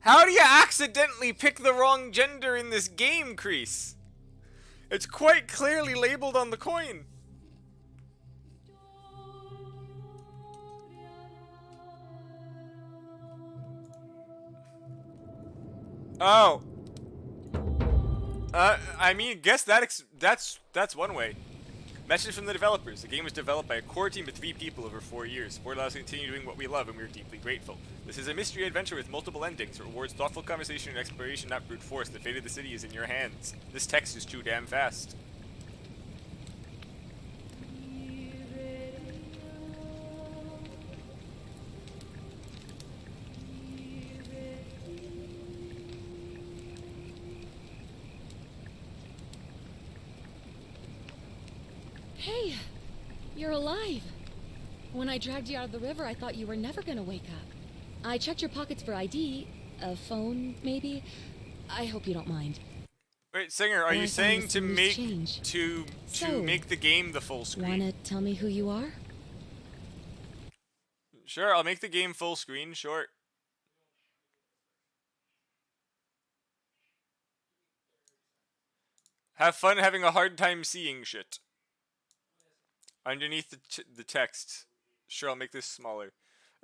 How do you accidentally pick the wrong gender in this game, Crease? It's quite clearly labeled on the coin. Oh. I mean, guess that's one way. Message from the developers. The game was developed by a core team of 3 people over 4 years. Support allows us to continue doing what we love, and we are deeply grateful. This is a mystery adventure with multiple endings. It rewards thoughtful conversation and exploration, not brute force. The fate of the city is in your hands. This text is too damn fast. Hey, you're alive. When I dragged you out of the river, I thought you were never gonna wake up. I checked your pockets for ID, a phone, maybe. I hope you don't mind. Wait, Singer, are you saying to make to So, make the game the full screen? Wanna tell me who you are? Sure, I'll make the game full screen, sure. Have fun having a hard time seeing shit. Underneath the text. Sure, I'll make this smaller.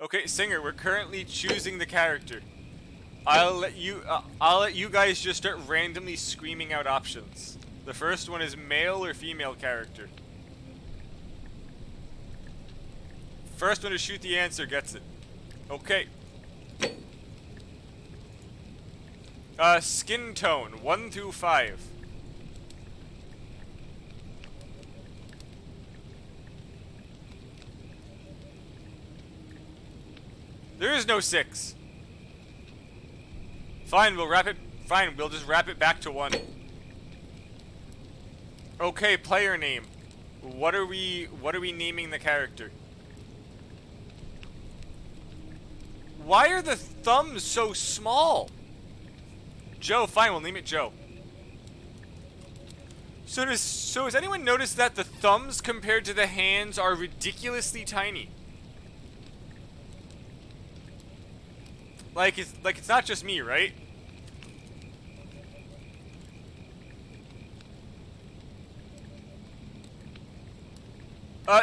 Okay, Singer, we're currently choosing the character. I'll let you guys just start randomly screaming out options. The first one is male or female character. First one to shoot the answer gets it. Okay. Skin tone, 1 through 5. There is no 6. Fine, we'll wrap it. Fine, we'll just wrap it back to 1. Okay, player name. What are we naming the character? Why are the thumbs so small? Joe, fine, we'll name it Joe. So has anyone noticed that the thumbs compared to the hands are ridiculously tiny? Like it's not just me, right?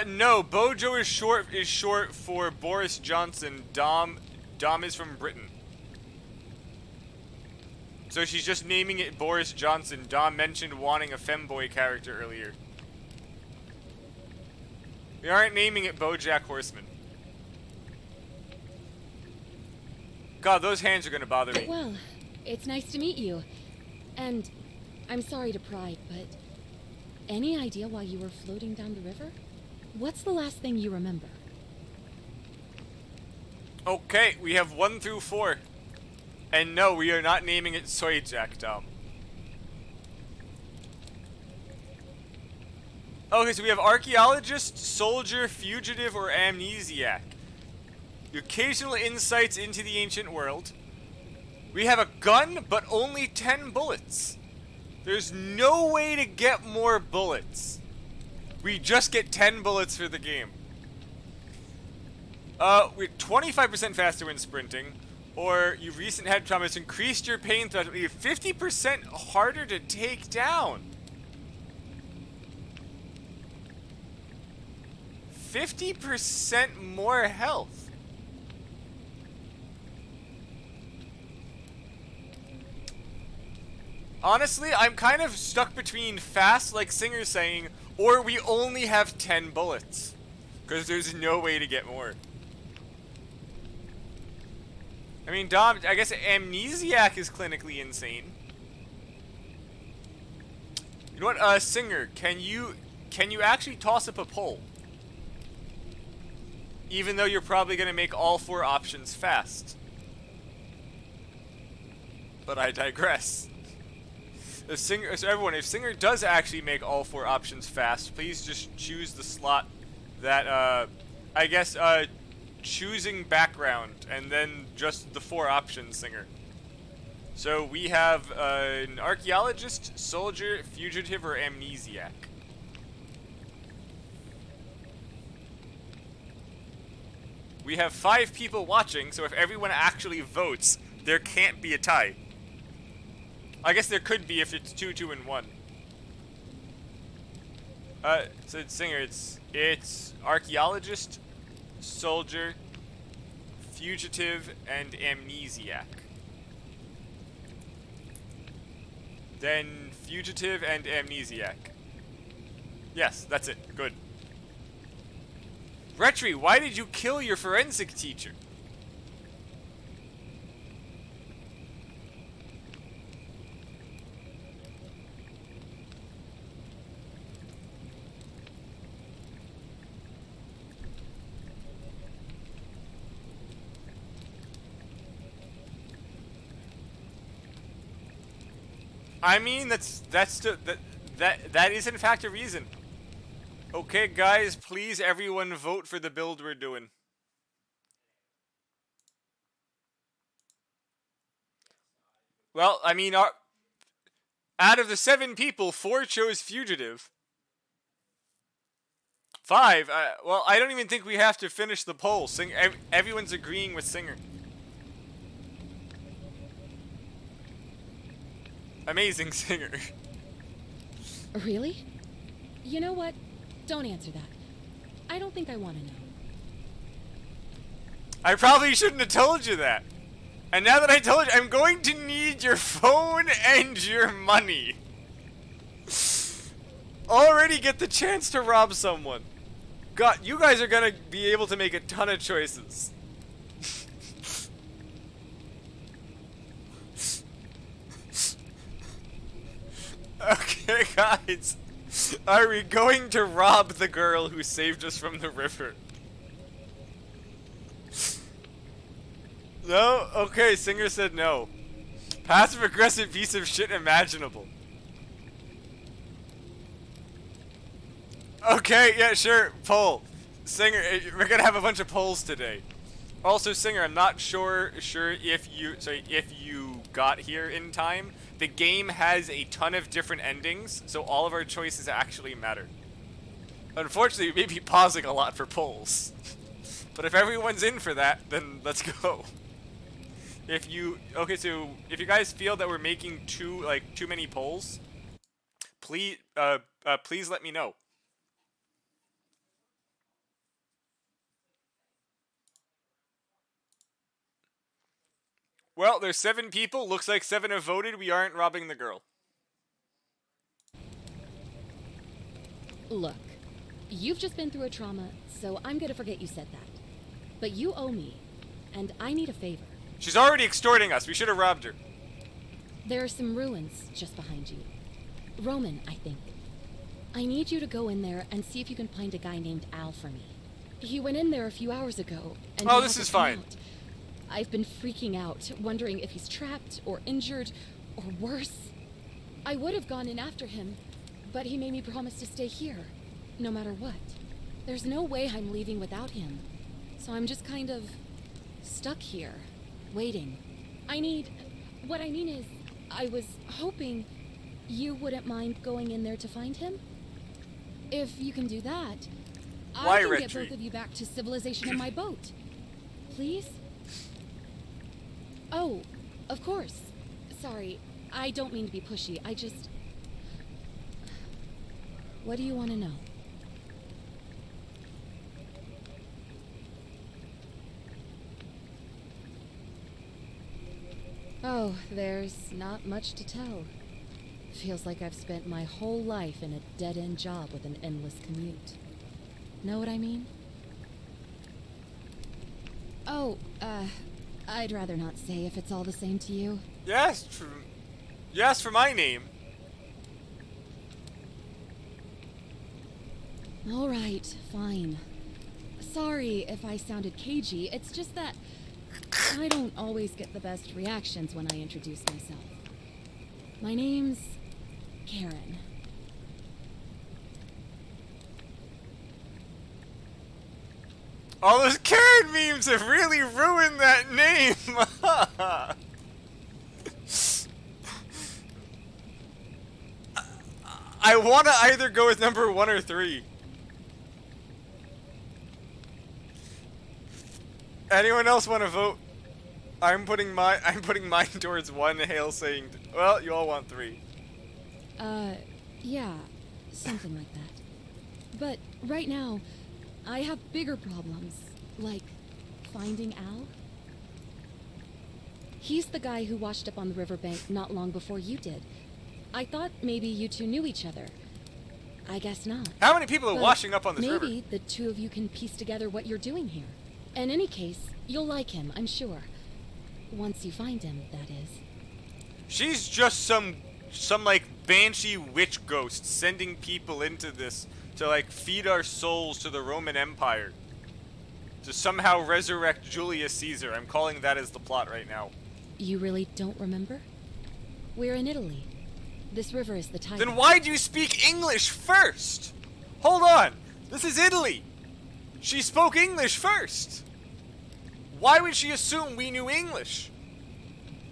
No, Bojo is short for Boris Johnson. Dom is from Britain. So she's just naming it Boris Johnson. Dom mentioned wanting a femboy character earlier. We aren't naming it BoJack Horseman. God, those hands are gonna bother me. Well, it's nice to meet you. And I'm sorry to pry, but any idea why you were floating down the river? What's the last thing you remember? Okay, we have 1 through 4. And no, we are not naming it Soy Jack, Dom. Okay, so we have archaeologist, soldier, fugitive, or amnesiac. Occasional insights into the ancient world. We have a gun, but only 10 bullets. There's no way to get more bullets. We just get 10 bullets for the game. We're 25% faster when sprinting. Or you recent head trauma has increased your pain threshold. You're 50% harder to take down. 50% more health. Honestly, I'm kind of stuck between fast, like Singer's saying, or we only have 10 bullets. Because there's no way to get more. I mean, Dom, I guess amnesiac is clinically insane. You know what, Singer, can you actually toss up a poll? Even though you're probably going to make all 4 options fast. But I digress. So everyone, if Singer does actually make all 4 options fast, please just choose the slot that, I guess, choosing background, and then just the 4 options, Singer. So we have an archaeologist, soldier, fugitive, or amnesiac. We have 5 people watching, so if everyone actually votes, there can't be a tie. I guess there could be if it's 2, 2, and 1. So it's Singer, it's archaeologist, soldier, fugitive, and amnesiac. Then fugitive and amnesiac. Yes, that's it. Good. Retri, why did you kill your forensic teacher? I mean, that is in fact a reason. Okay, guys, please everyone vote for the build we're doing. Well, I mean, out of the 7 people, 4 chose fugitive. 5, well, I don't even think we have to finish the poll. Everyone's agreeing with Singer. Amazing Singer. Really? You know what? Don't answer that. I don't think I want to know. I probably shouldn't have told you that. And now that I told you, I'm going to need your phone and your money. Already get the chance to rob someone. God, you guys are gonna be able to make a ton of choices. Okay, guys. Are we going to rob the girl who saved us from the river? No? Okay, Singer said no. Passive-aggressive piece of shit imaginable. Okay, yeah, sure. Poll. Singer, we're gonna have a bunch of polls today. Also, Singer, I'm not sure if you got here in time. The game has a ton of different endings, so all of our choices actually matter. Unfortunately, we may be pausing a lot for polls. But if everyone's in for that, then let's go. If you guys feel that we're making too many polls, please let me know. Well, there's 7 people. Looks like 7 have voted. We aren't robbing the girl. Look, you've just been through a trauma, so I'm gonna forget you said that. But you owe me, and I need a favor. She's already extorting us. We should have robbed her. There are some ruins just behind you. Roman, I think. I need you to go in there and see if you can find a guy named Al for me. He went in there a few hours ago, and oh, he this hasn't is come fine. out. I've been freaking out, wondering if he's trapped or injured or worse. I would have gone in after him, but he made me promise to stay here, no matter what. There's no way I'm leaving without him, so I'm just kind of stuck here, waiting. What I mean is, I was hoping you wouldn't mind going in there to find him. If you can do that, Why, I can get Retri? both of you back to civilization in my boat. Please? Oh, of course. Sorry, I don't mean to be pushy. I just... What do you want to know? Oh, there's not much to tell. Feels like I've spent my whole life in a dead-end job with an endless commute. Know what I mean? Oh, I'd rather not say if it's all the same to you. Yes, for my name. All right, fine. Sorry if I sounded cagey, it's just that I don't always get the best reactions when I introduce myself. My name's Karen. All those Karen memes have really ruined that name. I want to either go with number 1 or 3. Anyone else want to vote? I'm putting mine towards 1. Hale saying, well, you all want 3. Yeah, something like that. But right now, I have bigger problems, like finding Al. He's the guy who washed up on the riverbank not long before you did. I thought maybe you two knew each other. I guess not. How many people are But washing up on this river? maybe the two of you can piece together what you're doing here. In any case, you'll like him, I'm sure. Once you find him, that is. She's just some like banshee witch ghost sending people into this to like feed our souls to the Roman Empire. To somehow resurrect Julius Caesar. I'm calling that as the plot right now. You really don't remember? We're in Italy. This river is the Tiber. Then why do you speak English first? Hold on. This is Italy. She spoke English first. Why would she assume we knew English?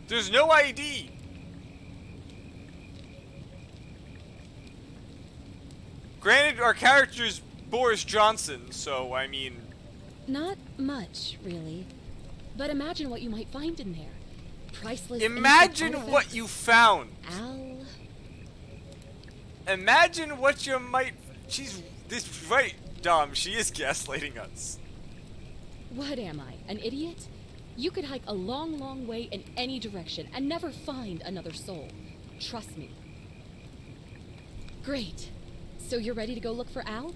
There's no ID. Granted, our character's Boris Johnson, so I mean... Not much, really. But imagine what you might find in there. Priceless. Imagine ancient what you found. Al. Imagine what you might... She's... This right, Dom. She is gaslighting us. What am I, an idiot? You could hike a long, long way in any direction and never find another soul. Trust me. Great. So you're ready to go look for Al?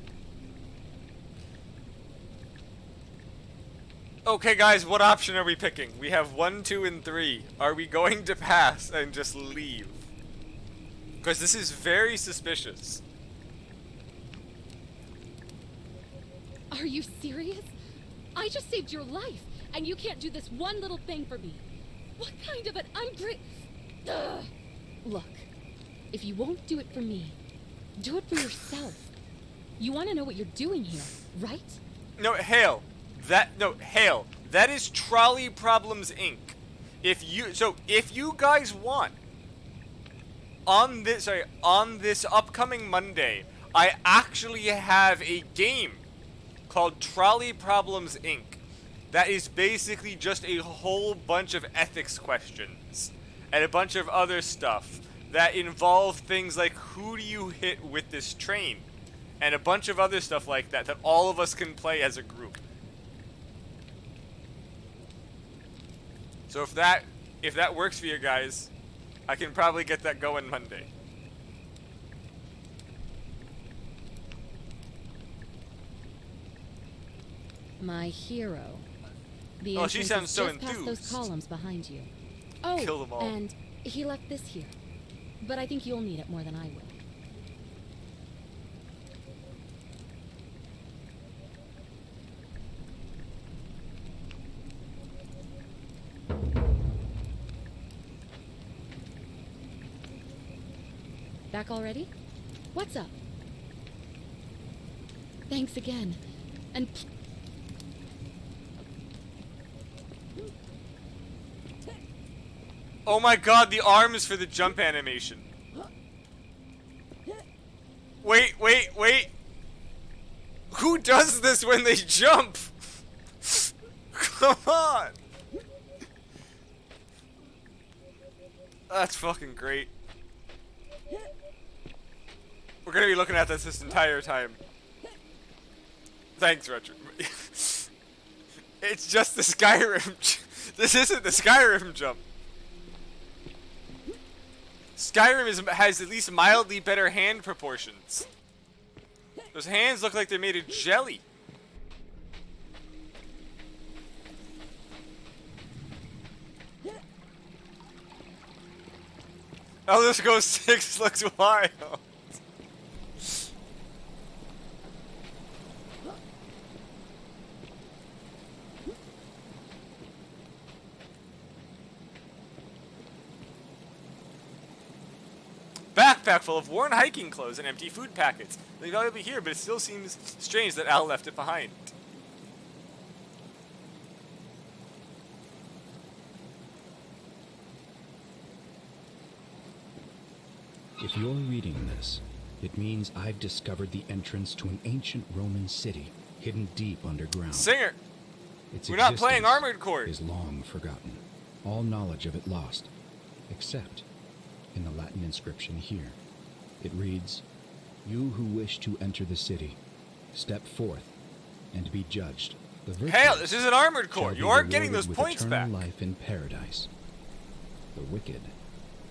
Okay, guys, what option are we picking? We have 1, 2, and 3. Are we going to pass and just leave? Because this is very suspicious. Are you serious? I just saved your life, and you can't do this one little thing for me. What kind of an Ugh. Look, if you won't do it for me, do it for yourself. You want to know what you're doing here, right? No, Hale. Hale. That is Trolley Problems Inc. If you guys want, on this upcoming Monday, I actually have a game called Trolley Problems Inc. That is basically just a whole bunch of ethics questions and a bunch of other stuff that involve things like who do you hit with this train and a bunch of other stuff like that all of us can play as a group. So if that works for you guys, I can probably get that going Monday. My hero. The Oh, she entrance sounds is so just past those enthused. columns behind you. Oh, Kill them all. and he left this here. But I think you'll need it more than I will. Back already? What's up? Thanks again. And Oh my god, the arms for the jump animation. Wait. Who does this when they jump? Come on. That's fucking great. We're gonna be looking at this entire time. Thanks, Retro. It's just the Skyrim. This isn't the Skyrim jump. Skyrim has at least mildly better hand proportions. Those hands look like they're made of jelly. Elder Scrolls 6 looks wild. Backpack full of worn hiking clothes and empty food packets. They gotta be here, but it still seems strange that Al left it behind. If you're reading this, it means I've discovered the entrance to an ancient Roman city hidden deep underground. Singer, Its we're not playing existence Armored Core. is long forgotten. all knowledge of it lost, except in the Latin inscription here. It reads, "You who wish to enter the city, step forth and be judged. The virtuous Hell, this is an armored shall core. be You aren't getting rewarded those with points eternal back. life in paradise. The wicked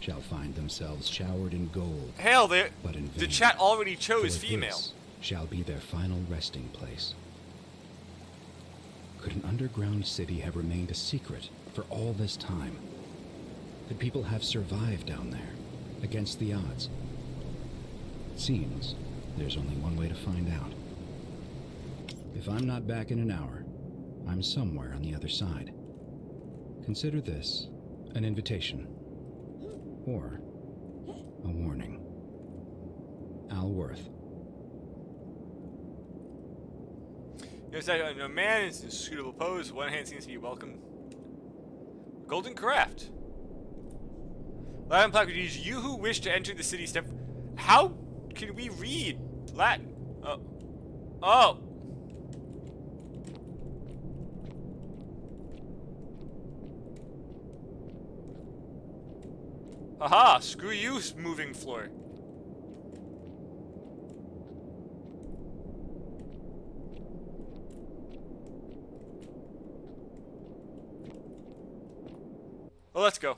shall find themselves showered in gold, Hell, but in the vain. chat already chose For female. this shall be their final resting place." Could an underground city have remained a secret for all this time? Could people have survived down there, against the odds? It seems there's only one way to find out. If I'm not back in an hour, I'm somewhere on the other side. Consider this an invitation, or a warning. Al Worth. A man is in a suitable pose. One hand seems to be welcome. Golden craft. Latin plaque reads, "You who wish to enter the city step." How can we read Latin? Oh. Aha! Screw you, moving floor. Well, let's go.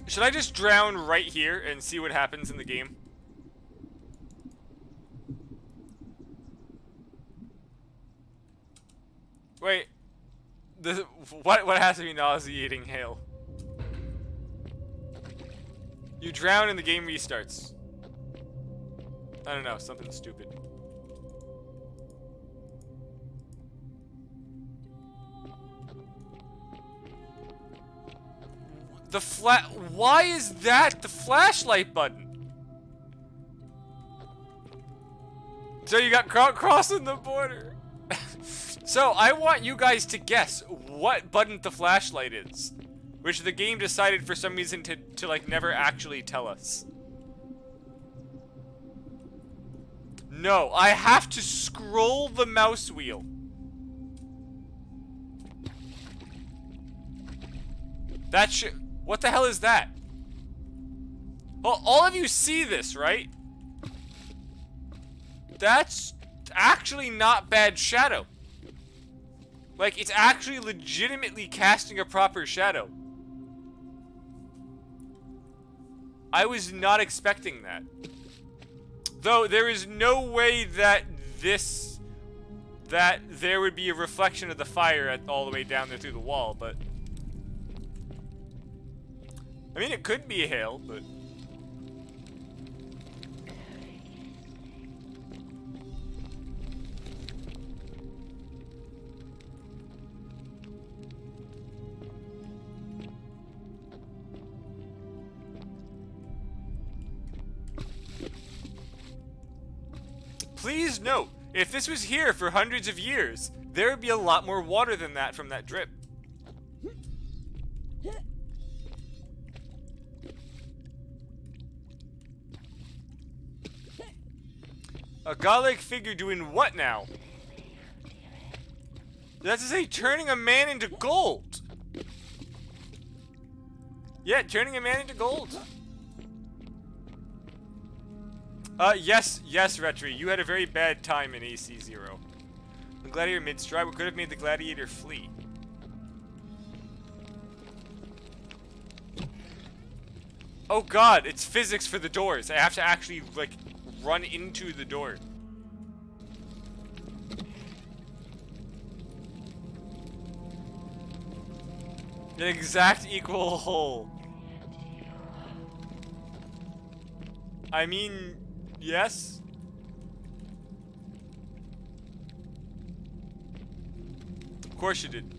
Should I just drown right here and see what happens in the game? Wait. What has to be nauseating, Hale? You drown and the game restarts. I don't know, something stupid. Why is that the flashlight button? So you got crossing the border. So I want you guys to guess what button the flashlight is, which the game decided for some reason to like never actually tell us. No, I have to scroll the mouse wheel. That shit. What the hell is that? Well, all of you see this, right? That's actually not bad shadow. Like, it's actually legitimately casting a proper shadow. I was not expecting that. Though, there is no way that there would be a reflection of the fire all the way down there through the wall, but... I mean, it could be a hail, but... Please note, if this was here for hundreds of years, there would be a lot more water than that from that drip. A godlike figure doing what now? That's to say, turning a man into gold. Yeah, turning a man into gold. Yes, Retri, you had a very bad time in AC0. The gladiator mid-stride could have made the gladiator flee. Oh god, it's physics for the doors. I have to actually, like, run into the door. An exact equal hole. I mean, yes. Of course you did.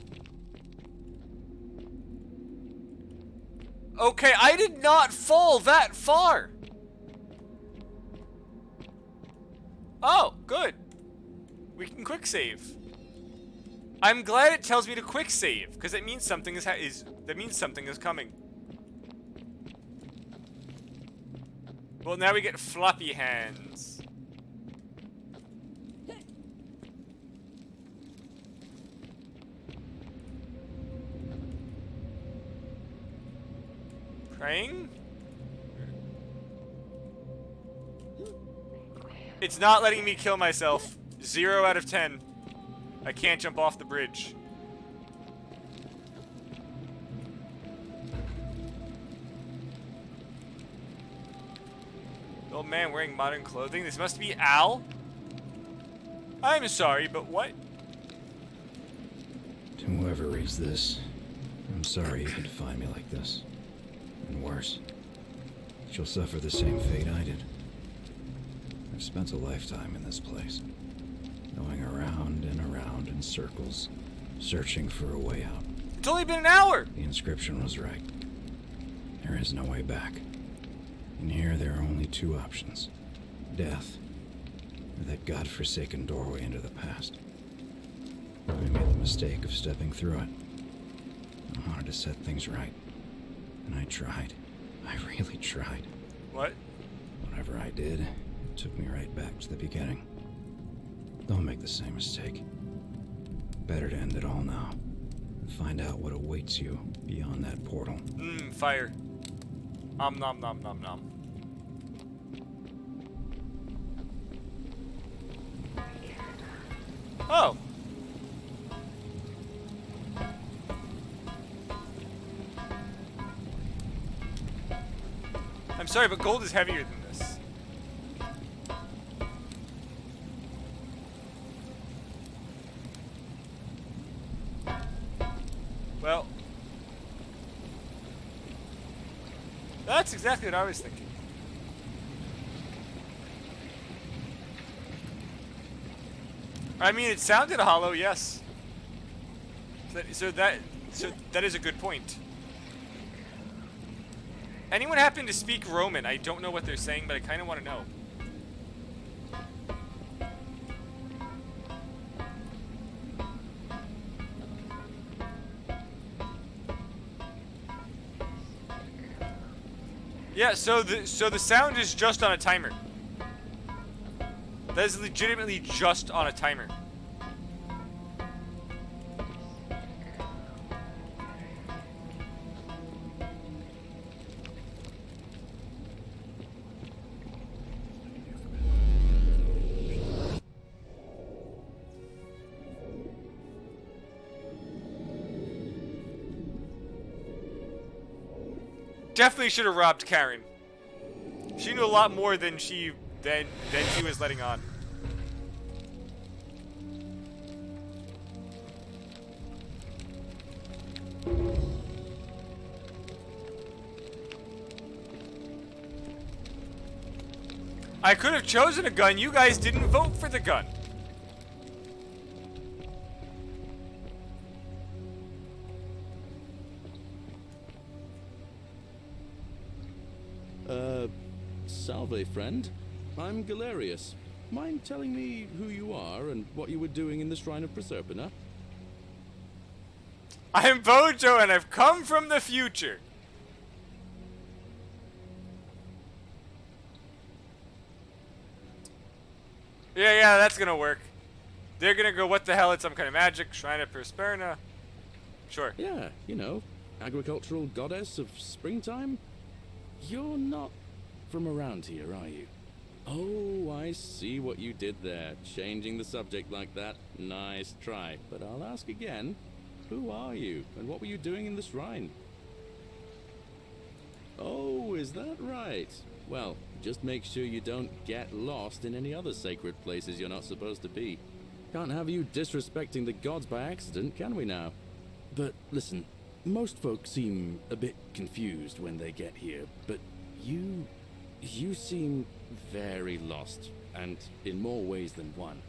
Okay, I did not fall that far. Oh, good. We can quick save. I'm glad it tells me to quick save, because it means something is coming. Well, now we get floppy hands. Trying? It's not letting me kill myself. 0 out of 10. I can't jump off the bridge. Old man wearing modern clothing. This must be Al. I'm sorry, but what? To whoever reads this, I'm sorry you had to find me like this. And worse, she'll suffer the same fate I did. I've spent a lifetime in this place, going around and around in circles, searching for a way out. It's only been an hour! The inscription was right. There is no way back. And here there are only 2 options. Death, or that godforsaken doorway into the past. I made the mistake of stepping through it. I wanted to set things right. And I tried. I really tried. What? Whatever I did, it took me right back to the beginning. Don't make the same mistake. Better to end it all now. And find out what awaits you beyond that portal. Fire. Nom nom nom nom. Oh. I'm sorry, but gold is heavier than this. Well, that's exactly what I was thinking. I mean, it sounded hollow, yes. So that is a good point. Anyone happen to speak Roman? I don't know what they're saying, but I kind of want to know. Yeah, so the sound is just on a timer. That is legitimately just on a timer. Definitely should have robbed Karen. She knew a lot more than she was letting on. I could have chosen a gun. You guys didn't vote for the gun. Salve, friend. I'm Galerius. Mind telling me who you are and what you were doing in the Shrine of Proserpina? I'm Bojo and I've come from the future. Yeah, that's gonna work. They're gonna go, what the hell, it's some kind of magic, Shrine of Proserpina. Sure. Yeah, you know, agricultural goddess of springtime? You're not from around here, are you? Oh, I see what you did there. Changing the subject like that. Nice try. But I'll ask again. Who are you? And what were you doing in the shrine? Oh, is that right? Well, just make sure you don't get lost in any other sacred places you're not supposed to be. Can't have you disrespecting the gods by accident, can we now? But listen, most folks seem a bit confused when they get here, but you seem very lost, and in more ways than one.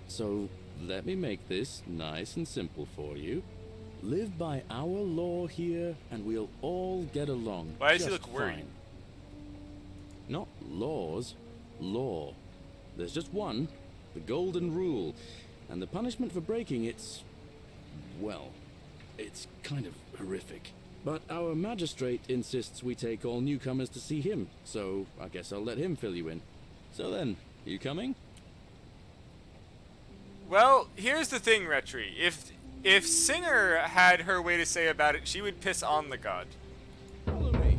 So let me make this nice and simple for you. Live by our law here, and we'll all get along. Why does he just look worried? fine. Not laws, law. There's just one, the golden rule, and the punishment for breaking it's, well, it's kind of horrific. But our magistrate insists we take all newcomers to see him, so I guess I'll let him fill you in. So then, you coming? Well, here's the thing, Retri. If Singer had her way to say about it, she would piss on the god. Follow me.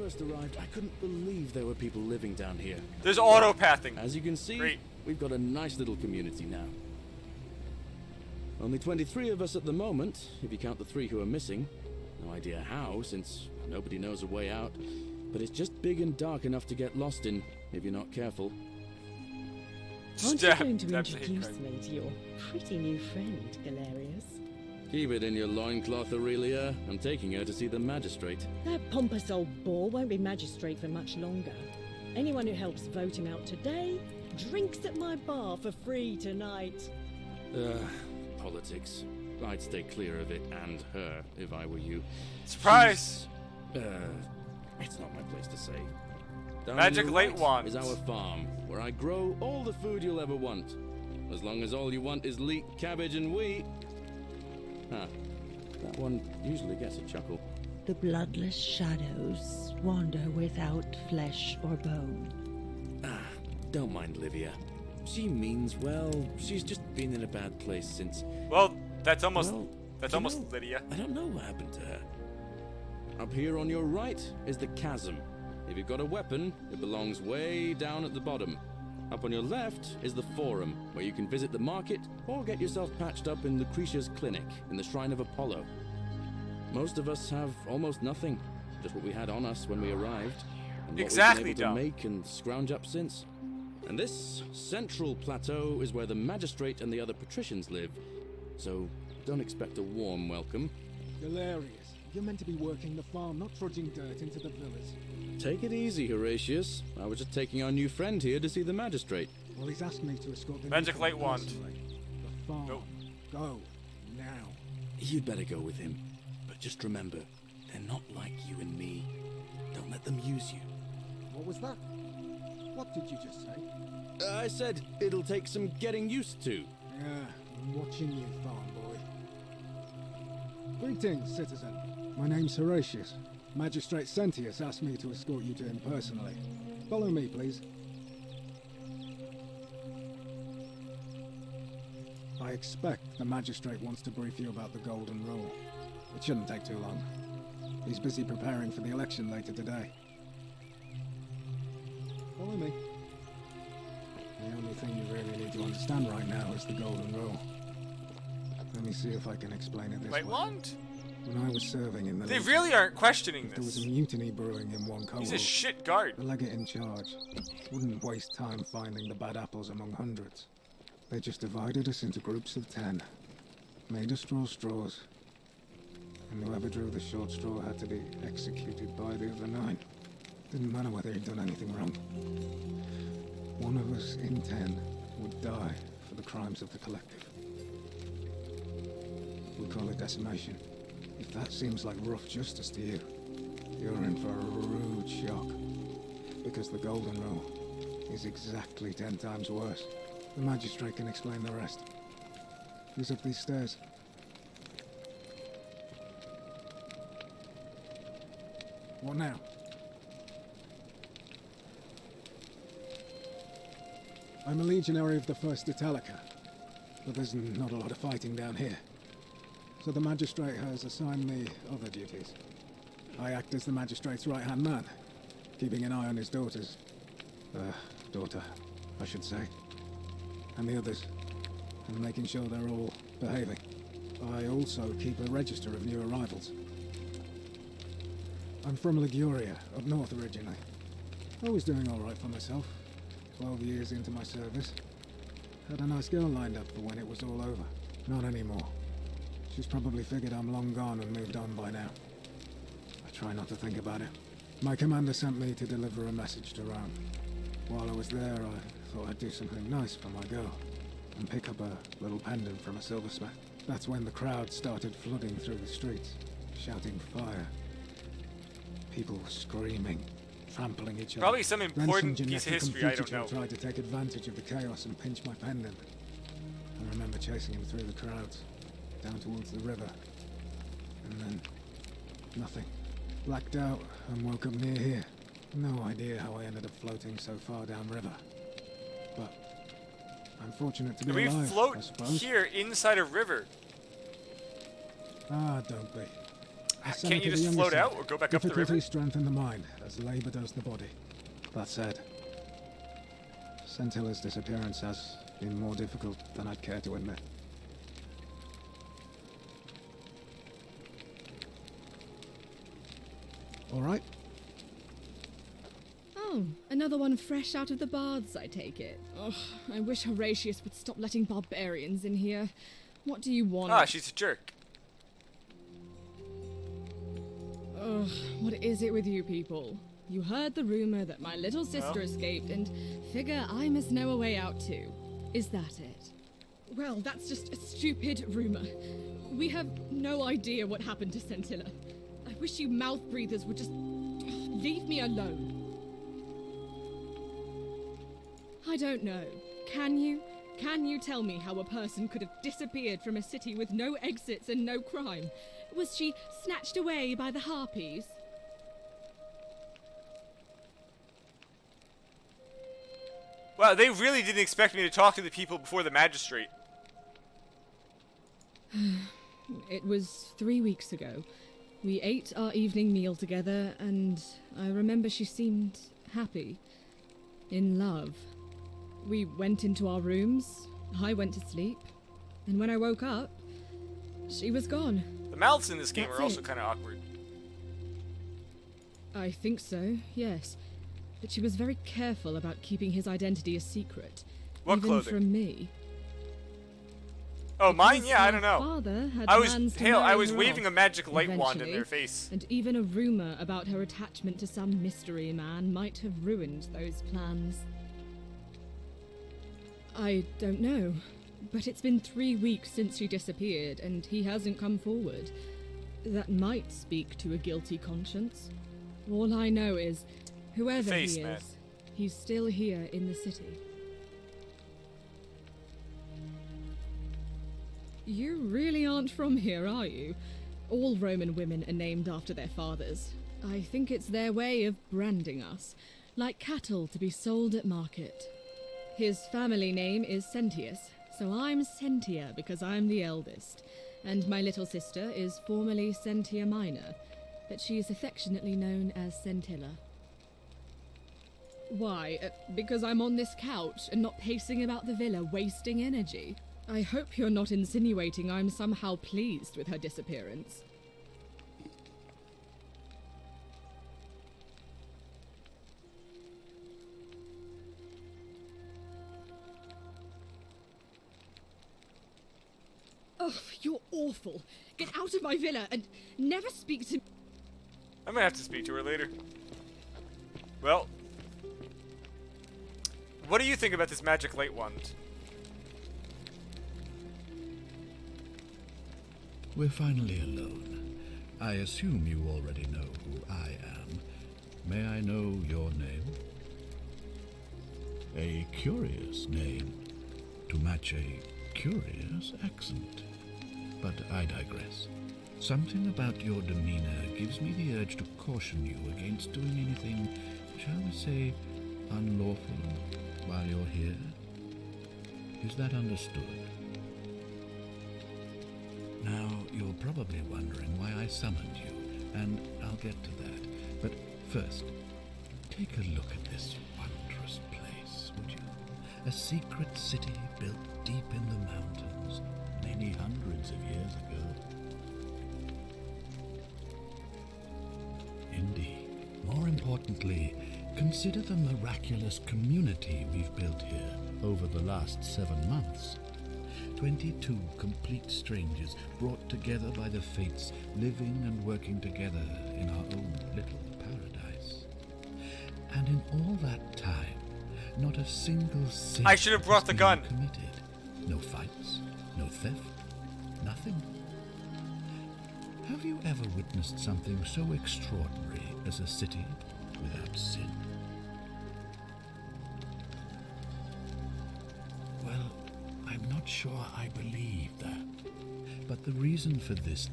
first arrived, I couldn't believe there were people living down here. There's auto-pathing. As you can see, Great. we've got a nice little community now. Only 23 of us at the moment, if you count the 3 who are missing. No idea how, since nobody knows a way out. But it's just big and dark enough to get lost in, if you're not careful. Aren't you Stab- going to stabs the hate introduce crime. me to your pretty new friend, Galerius? Keep it in your loincloth, Aurelia. I'm taking her to see the magistrate. That pompous old bore won't be magistrate for much longer. Anyone who helps vote him out today drinks at my bar for free tonight. Politics. I'd stay clear of it and her if I were you. Surprise! It's not my place to say. Down Magic on your light right wand. is our farm, where I grow all the food you'll ever want. As long as all you want is leek, cabbage, and wheat. Huh. That one usually gets a chuckle. The bloodless shadows wander without flesh or bone. Don't mind Livia. She means well. She's just been in a bad place since. Well, that's almost Well, that's you almost know, Lydia. I don't know what happened to her. Up here on your right is the chasm. If you've got a weapon, it belongs way down at the bottom. Up on your left is the forum, where you can visit the market or get yourself patched up in Lucretia's clinic in the Shrine of Apollo. Most of us have almost nothing, just what we had on us when we arrived, and what Exactly, we've been able Dom. to make and scrounge up since. And this central plateau is where the magistrate and the other patricians live, so don't expect a warm welcome. Galerius, you're meant to be working the farm, not trudging dirt into the villas. Take it easy, Horatius. I was just taking our new friend here to see the magistrate. Well, he's asked me to escort the Magic newcomer light wand. personally. The farm. Nope. Go. Now. You'd better go with him. But just remember, they're not like you and me. Don't let them use you. What was that? What did you just say? I said it'll take some getting used to. Yeah, I'm watching you, farm boy. Greetings, citizen. My name's Horatius. Magistrate Sentius asked me to escort you to him personally. Follow me, please. I expect the magistrate wants to brief you about the Golden Rule. It shouldn't take too long. He's busy preparing for the election later today. Follow me. The only thing you really need to understand right now is the Golden Rule. Let me see if I can explain it this Light way. wand? When I was serving in the They Legion, really aren't questioning if there was this. a mutiny brewing in one cohort, He's a shit guard. the legate in charge wouldn't waste time finding the bad apples among hundreds. They just divided us into groups of 10, made us draw straws, and whoever drew the short straw had to be executed by the other 9. Didn't matter whether he'd done anything wrong. One of us in 10 would die for the crimes of the collective. We call it decimation. If that seems like rough justice to you, you're in for a rude shock. Because the Golden Rule is exactly 10 times worse. The magistrate can explain the rest. He's up these stairs. What now? I'm a legionary of the First Italica, but there's not a lot of fighting down here. So the magistrate has assigned me other duties. I act as the magistrate's right-hand man, keeping an eye on his daughter, I should say, and the others, and making sure they're all behaving. I also keep a register of new arrivals. I'm from Liguria, up north originally. I was doing all right for myself. 12 years into my service. Had a nice girl lined up for when it was all over. Not anymore. She's probably figured I'm long gone and moved on by now. I try not to think about it. My commander sent me to deliver a message to Rome. While I was there, I thought I'd do something nice for my girl and pick up a little pendant from a silversmith. That's when the crowd started flooding through the streets, shouting fire. People were screaming, trampling each other. Probably some Then important some piece of genetic history I don't Confucian know. tried to take advantage of the chaos and pinch my pendant. I remember chasing him through the crowds, down towards the river. And then, nothing. Blacked out and woke up near here. No idea how I ended up floating so far downriver. But I'm fortunate to be We alive, I float suppose. here inside a river. Ah, don't be. As Can't you Seneca the just Younger float said, out or go back up the river? difficulty strengthen the mind, as labour does the body. That said, Scintilla's disappearance has been more difficult than I'd care to admit. All right? Oh, another one fresh out of the baths, I take it. Ugh, I wish Horatius would stop letting barbarians in here. What do you want? Ah, she's a jerk. Ugh, what is it with you people? You heard the rumor that my little sister escaped and figure I must know a way out too. Is that it? Well, that's just a stupid rumor. We have no idea what happened to Scintilla. I wish you mouth breathers would just leave me alone. I don't know. Can you? Can you tell me how a person could have disappeared from a city with no exits and no crime? Was she snatched away by the harpies? Wow, they really didn't expect me to talk to the people before the magistrate. It was 3 weeks ago. We ate our evening meal together, and I remember she seemed happy. In love. We went into our rooms, I went to sleep, and when I woke up, she was gone. The mouths in this game That's are also it. kind of awkward. I think so, yes. But she was very careful about keeping his identity a secret. What even clothing? from me. Oh, mine? Because Yeah, I our don't know. Father had I was plans to hell. I marry was her waving off, a magic light wand in eventually, their face. And even a rumor about her attachment to some mystery man might have ruined those plans. I don't know, but it's been 3 weeks since she disappeared, and he hasn't come forward. That might speak to a guilty conscience. All I know is, whoever Face, he man. is, he's still here in the city. You really aren't from here, are you? All Roman women are named after their fathers. I think it's their way of branding us, like cattle to be sold at market. His family name is Sentius, so I'm Sentia because I'm the eldest, and my little sister is formerly Sentia Minor, but she is affectionately known as Scintilla. Why? Because I'm on this couch and not pacing about the villa, wasting energy. I hope you're not insinuating I'm somehow pleased with her disappearance. Oh, you're awful. Get out of my villa and never speak to me. I'm gonna have to speak to her later. Well, what do you think about this magic light wand? We're finally alone. I assume you already know who I am. May I know your name? A curious name to match a curious accent. But I digress. Something about your demeanor gives me the urge to caution you against doing anything, shall we say, unlawful while you're here. Is that understood? Now, you're probably wondering why I summoned you, and I'll get to that. But first, take a look at this wondrous place, would you? A secret city built deep in the mountains, many hundreds of years ago. Indeed. More importantly, consider the miraculous community we've built here over the last 7 months. 22 complete strangers brought together by the fates, living and working together in our own little paradise. And in all that time, not a single sin I should have brought has the been gun. committed. No fights, no theft, nothing. Have you ever witnessed something so extraordinary as a city without sin? Well, I'm not sure I believe that. But the reason for this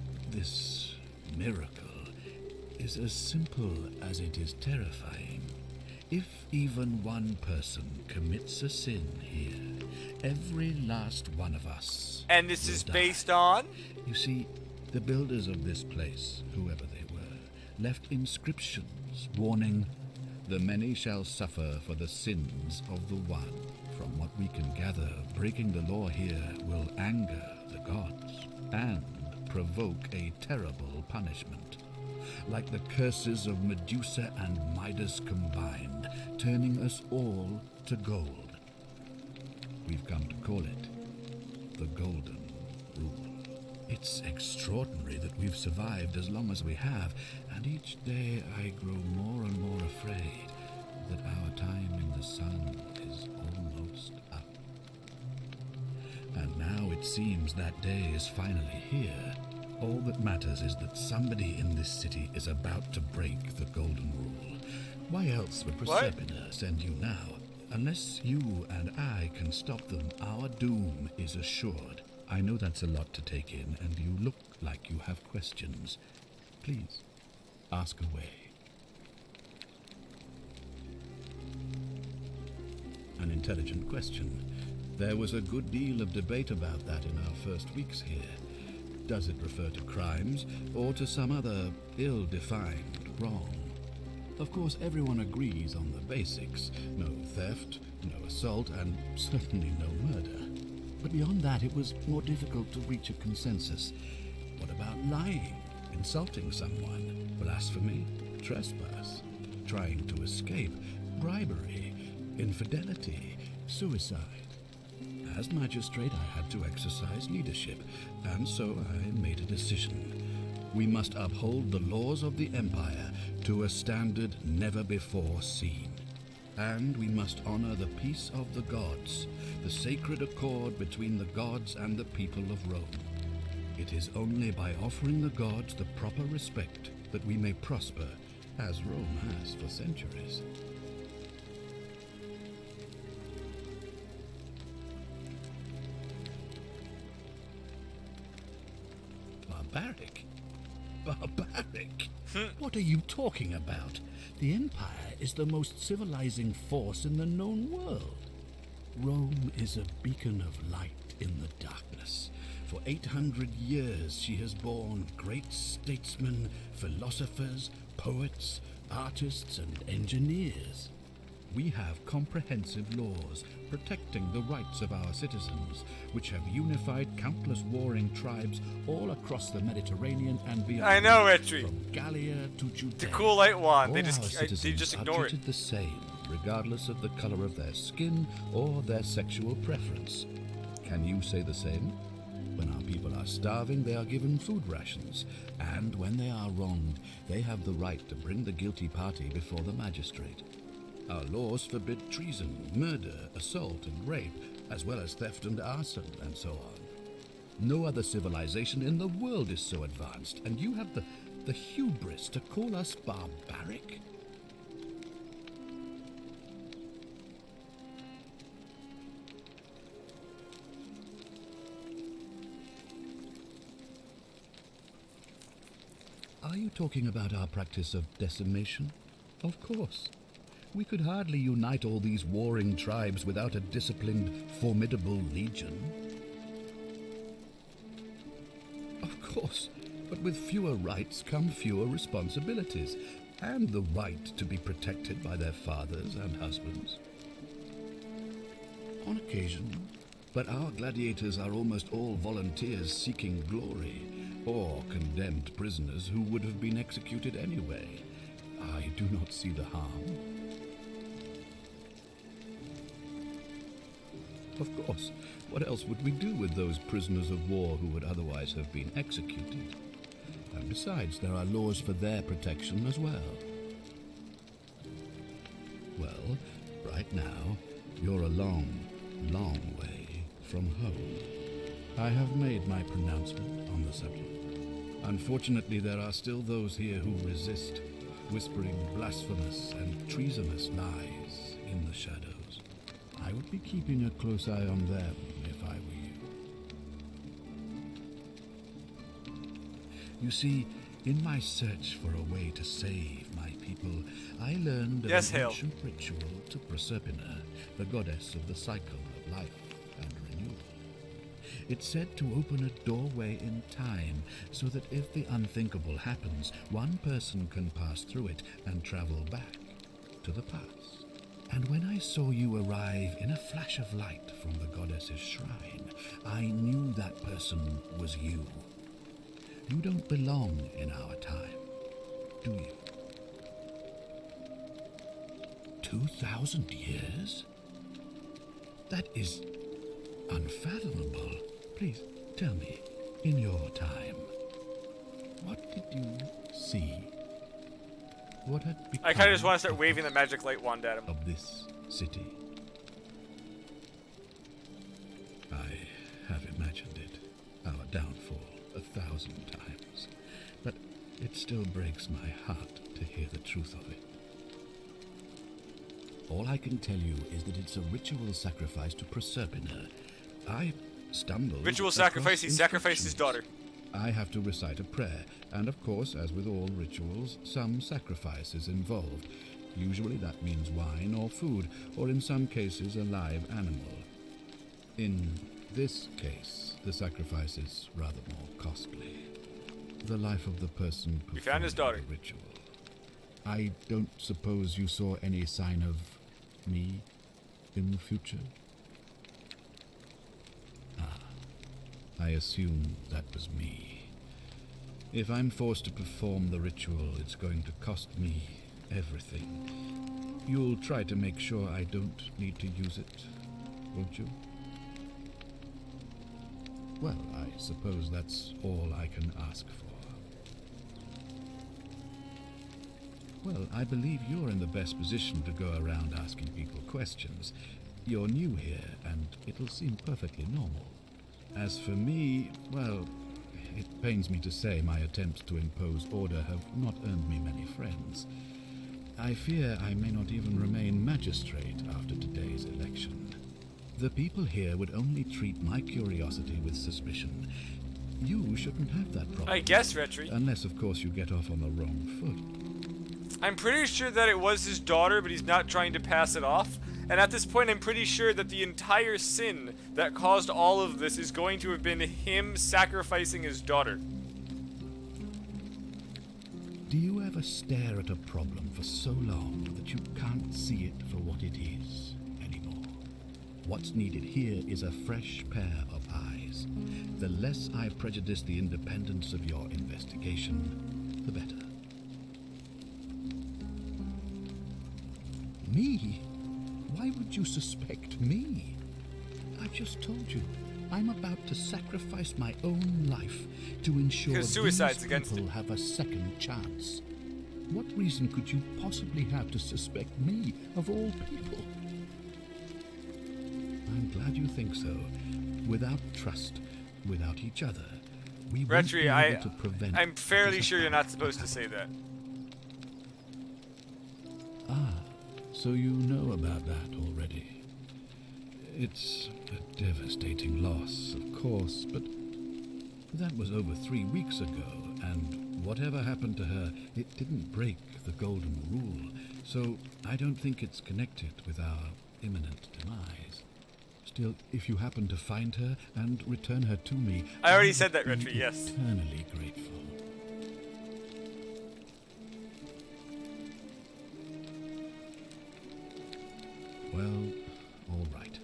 miracle is as simple as it is terrifying. If even one person commits a sin here, every last one of us And this will is die. based on? You see, The builders of this place, whoever they were, left inscriptions warning, "The many shall suffer for the sins of the one." From what we can gather, breaking the law here will anger the gods and provoke a terrible punishment. Like the curses of Medusa and Midas combined, turning us all to gold. We've come to call it the Golden Rule. It's extraordinary that we've survived as long as we have, and each day I grow more and more afraid that our time in the sun is almost up. And now it seems that day is finally here. All that matters is that somebody in this city is about to break the Golden Rule. Why else would Proserpina send you now? Unless you and I can stop them, our doom is assured. I know that's a lot to take in, and you look like you have questions. Please, ask away. An intelligent question. There was a good deal of debate about that in our first weeks here. Does it refer to crimes, or to some other ill-defined wrong? Of course, everyone agrees on the basics. No theft, no assault, and certainly no murder. But beyond that, it was more difficult to reach a consensus. What about lying, insulting someone, blasphemy, trespass, trying to escape, bribery, infidelity, suicide? As magistrate, I had to exercise leadership, and so I made a decision. We must uphold the laws of the Empire to a standard never before seen. And we must honor the peace of the gods, the sacred accord between the gods and the people of Rome. It is only by offering the gods the proper respect that we may prosper, as Rome has for centuries. Barbaric? Barbaric? What are you talking about? The Empire is the most civilizing force in the known world. Rome is a beacon of light in the darkness. For 800 years she has borne great statesmen, philosophers, poets, artists, and engineers. We have comprehensive laws protecting the rights of our citizens, which have unified countless warring tribes all across the Mediterranean and beyond. I know, Etri. From Gallia to Judea. The cool light wand. All They our just citizens ignore are it. treated the same, regardless of the color of their skin or their sexual preference. Can you say the same? When our people are starving, they are given food rations, and when they are wronged, they have the right to bring the guilty party before the magistrate. Our laws forbid treason, murder, assault, and rape, as well as theft and arson, and so on. No other civilization in the world is so advanced, and you have the hubris to call us barbaric? Are you talking about our practice of decimation? Of course. We could hardly unite all these warring tribes without a disciplined, formidable legion. Of course, but with fewer rights come fewer responsibilities, and the right to be protected by their fathers and husbands. On occasion, but our gladiators are almost all volunteers seeking glory, or condemned prisoners who would have been executed anyway. I do not see the harm. Of course, what else would we do with those prisoners of war who would otherwise have been executed? And besides, there are laws for their protection as well. Well, right now, you're a long, long way from home. I have made my pronouncement on the subject. Unfortunately, there are still those here who resist, whispering blasphemous and treasonous lies in the shadows. I would be keeping a close eye on them if I were you. You see, in my search for a way to save my people, I learned an ancient ritual to Proserpina, the goddess of the cycle of life and renewal. It's said to open a doorway in time, so that if the unthinkable happens, one person can pass through it and travel back to the past. And when I saw you arrive in a flash of light from the goddess's shrine, I knew that person was you. You don't belong in our time, do you? 2,000 years? That is unfathomable. Please tell me, in your time, what did you see? What had become I kind of just want to start waving the magic light wand at him. of this city? I have imagined it, our downfall, 1,000 times, but it still breaks my heart to hear the truth of it. All I can tell you is that it's a ritual sacrifice to Proserpina. I stumbled. Ritual across sacrifice, he sacrificed his instructions. daughter. I have to recite a prayer, and of course, as with all rituals, some sacrifice is involved. Usually that means wine or food, or in some cases a live animal. In this case, the sacrifice is rather more costly. The life of the person We found his daughter. performing the ritual. I don't suppose you saw any sign of me in the future? I assume that was me. If I'm forced to perform the ritual, it's going to cost me everything. You'll try to make sure I don't need to use it, won't you? Well, I suppose that's all I can ask for. Well, I believe you're in the best position to go around asking people questions. You're new here, and it'll seem perfectly normal. As for me, well, it pains me to say my attempts to impose order have not earned me many friends. I fear I may not even remain magistrate after today's election. The people here would only treat my curiosity with suspicion. You shouldn't have that problem. I guess, Retri. Unless, of course, you get off on the wrong foot. I'm pretty sure that it was his daughter, but he's not trying to pass it off. And at this point, I'm pretty sure that the entire sin that caused all of this is going to have been him sacrificing his daughter. Do you ever stare at a problem for so long that you can't see it for what it is anymore? What's needed here is a fresh pair of eyes. The less I prejudice the independence of your investigation, the better. Me? Why would you suspect me? I've just told you, I'm about to sacrifice my own life to ensure Because suicide's these against people it. have a second chance. What reason could you possibly have to suspect me, of all people? I'm glad you think so. Without trust, without each other, we won't be Retri, able to prevent... I'm fairly this sure you're attack not supposed to say that. So you know about that already. It's a devastating loss, of course, but that was over 3 weeks ago, and whatever happened to her, it didn't break the golden rule, so I don't think it's connected with our imminent demise. Still, if you happen to find her and return her to me... I already would said that, be Retri, yes. Eternally grateful. Well, all right.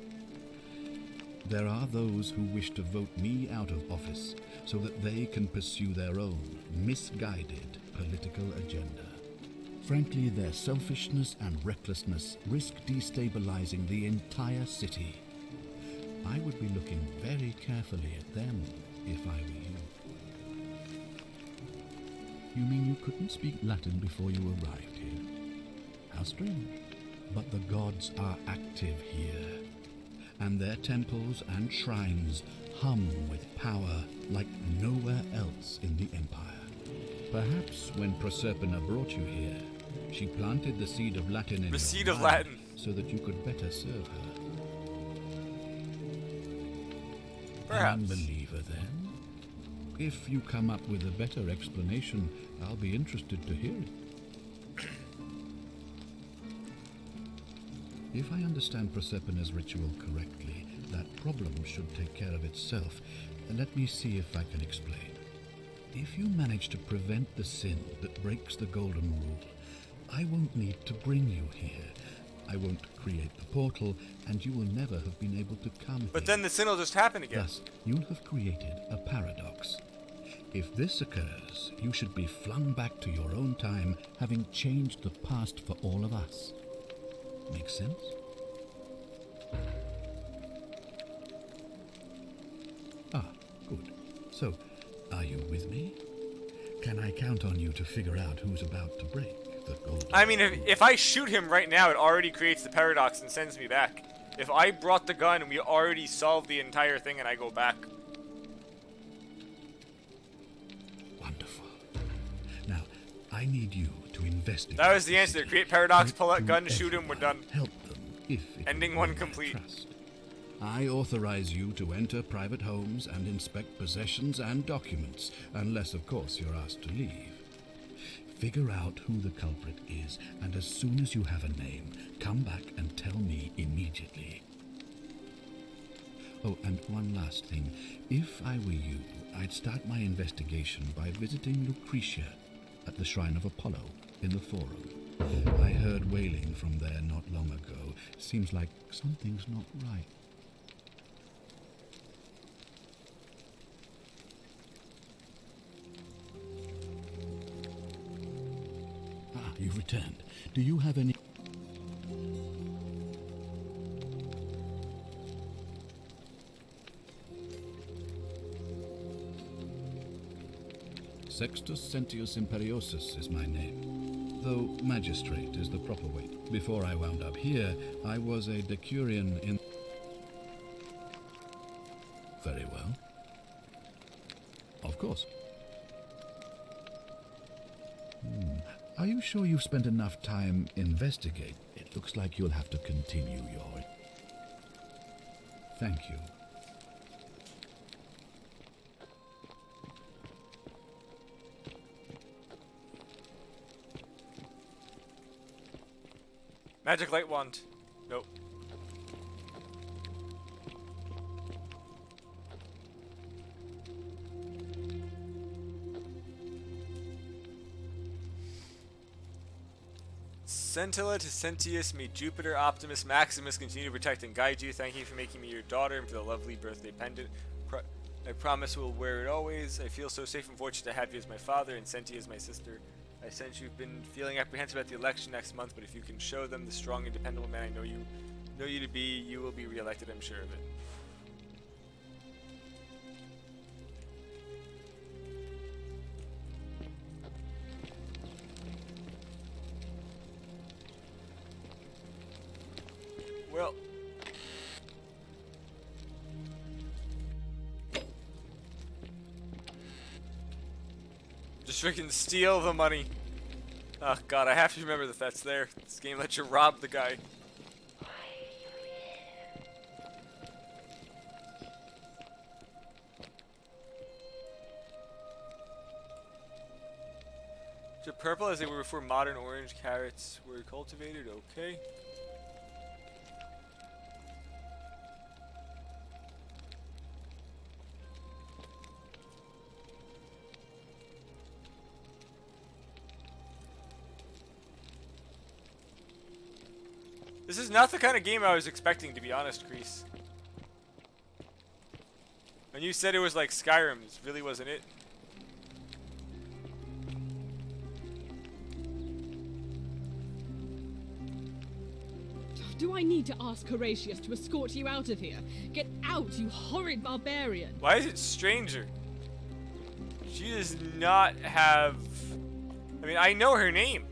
There are those who wish to vote me out of office so that they can pursue their own misguided political agenda. Frankly, their selfishness and recklessness risk destabilizing the entire city. I would be looking very carefully at them if I were you. You mean you couldn't speak Latin before you arrived here? How strange. But the gods are active here, and their temples and shrines hum with power like nowhere else in the Empire. Perhaps when Proserpina brought you here, she planted the seed of Latin in The your seed of mind Latin. so that you could better serve her. Perhaps. Unbeliever, then? If you come up with a better explanation, I'll be interested to hear it. If I understand Proserpina's ritual correctly, that problem should take care of itself. Let me see if I can explain. If you manage to prevent the sin that breaks the Golden Rule, I won't need to bring you here. I won't create the portal, and you will never have been able to come But here. then the sin will just happen again. Thus, you'll have created a paradox. If this occurs, you should be flung back to your own time, having changed the past for all of us. Make sense? Ah, good. So, are you with me? Can I count on you to figure out who's about to break the Golden I mean, Rule? if I shoot him right now, it already creates the paradox and sends me back. If I brought the gun, we already solved the entire thing, and I go back. Wonderful. Now, I need you to investigate. That was the this answer. city. Create paradox, Connect pull out to gun, shoot him, we're everyone. done. Help them if it Ending will one win their complete. trust. I authorize you to enter private homes and inspect possessions and documents, unless, of course, you're asked to leave. Figure out who the culprit is, and as soon as you have a name, come back and tell me immediately. Oh, and one last thing. If I were you, I'd start my investigation by visiting Lucretia at the Shrine of Apollo in the Forum. I heard wailing from there not long ago. Seems like something's not right. Ah, you've returned. Do you have any... Sextus Sentius Imperiosus is my name, though magistrate is the proper way. Before I wound up here, I was a decurion in... Very well. Of course. Are you sure you've spent enough time investigating? It looks like you'll have to continue your... Thank you. Magic light wand. Nope. Scintilla to Sentius, may Jupiter, Optimus, Maximus continue to protect and guide you. Thank you for making me your daughter and for the lovely birthday pendant. I promise we'll wear it always. I feel so safe and fortunate to have you as my father and Senti as my sister. I sense you've been feeling apprehensive about the election next month, but if you can show them the strong and dependable man I know you to be, you will be reelected, I'm sure of it. Well, just freaking steal the money. Oh god, I have to remember that that's there. This game lets you rob the guy. The purple as they were before modern orange carrots were cultivated, okay. This is not the kind of game I was expecting, to be honest, Kreese. When you said it was like Skyrim, this really wasn't it. Do I need to ask Horatius to escort you out of here? Get out, you horrid barbarian! Why is it Stranger? She does not have... I mean, I know her name.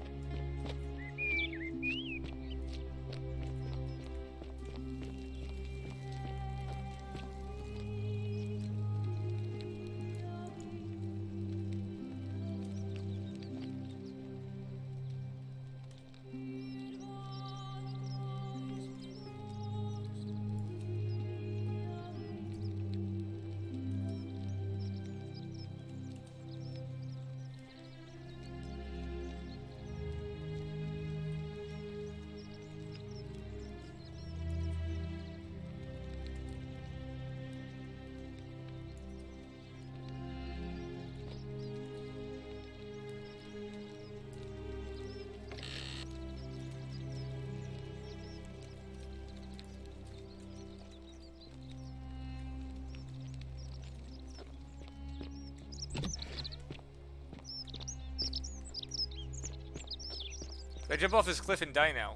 I jump off this cliff and die now.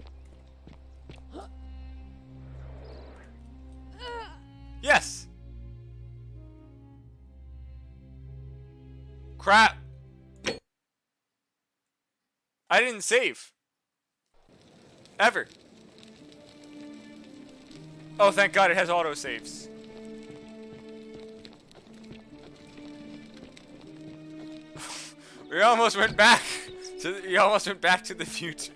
Yes! Crap! I didn't save. Ever. Oh, thank God it has autosaves. We almost went back to the future.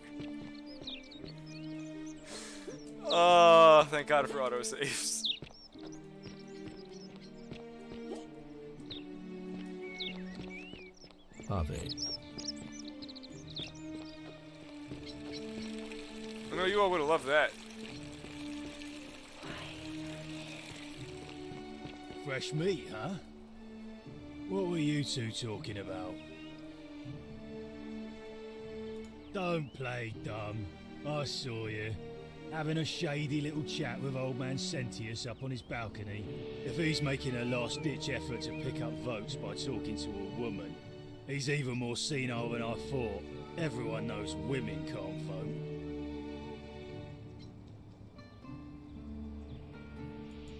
Oh, thank God for autosaves. Are they? I know you all would have loved that. Fresh meat, huh? What were you two talking about? Don't play dumb. I saw you. Having a shady little chat with old man Sentius up on his balcony. If he's making a last-ditch effort to pick up votes by talking to a woman, he's even more senile than I thought. Everyone knows women can't vote.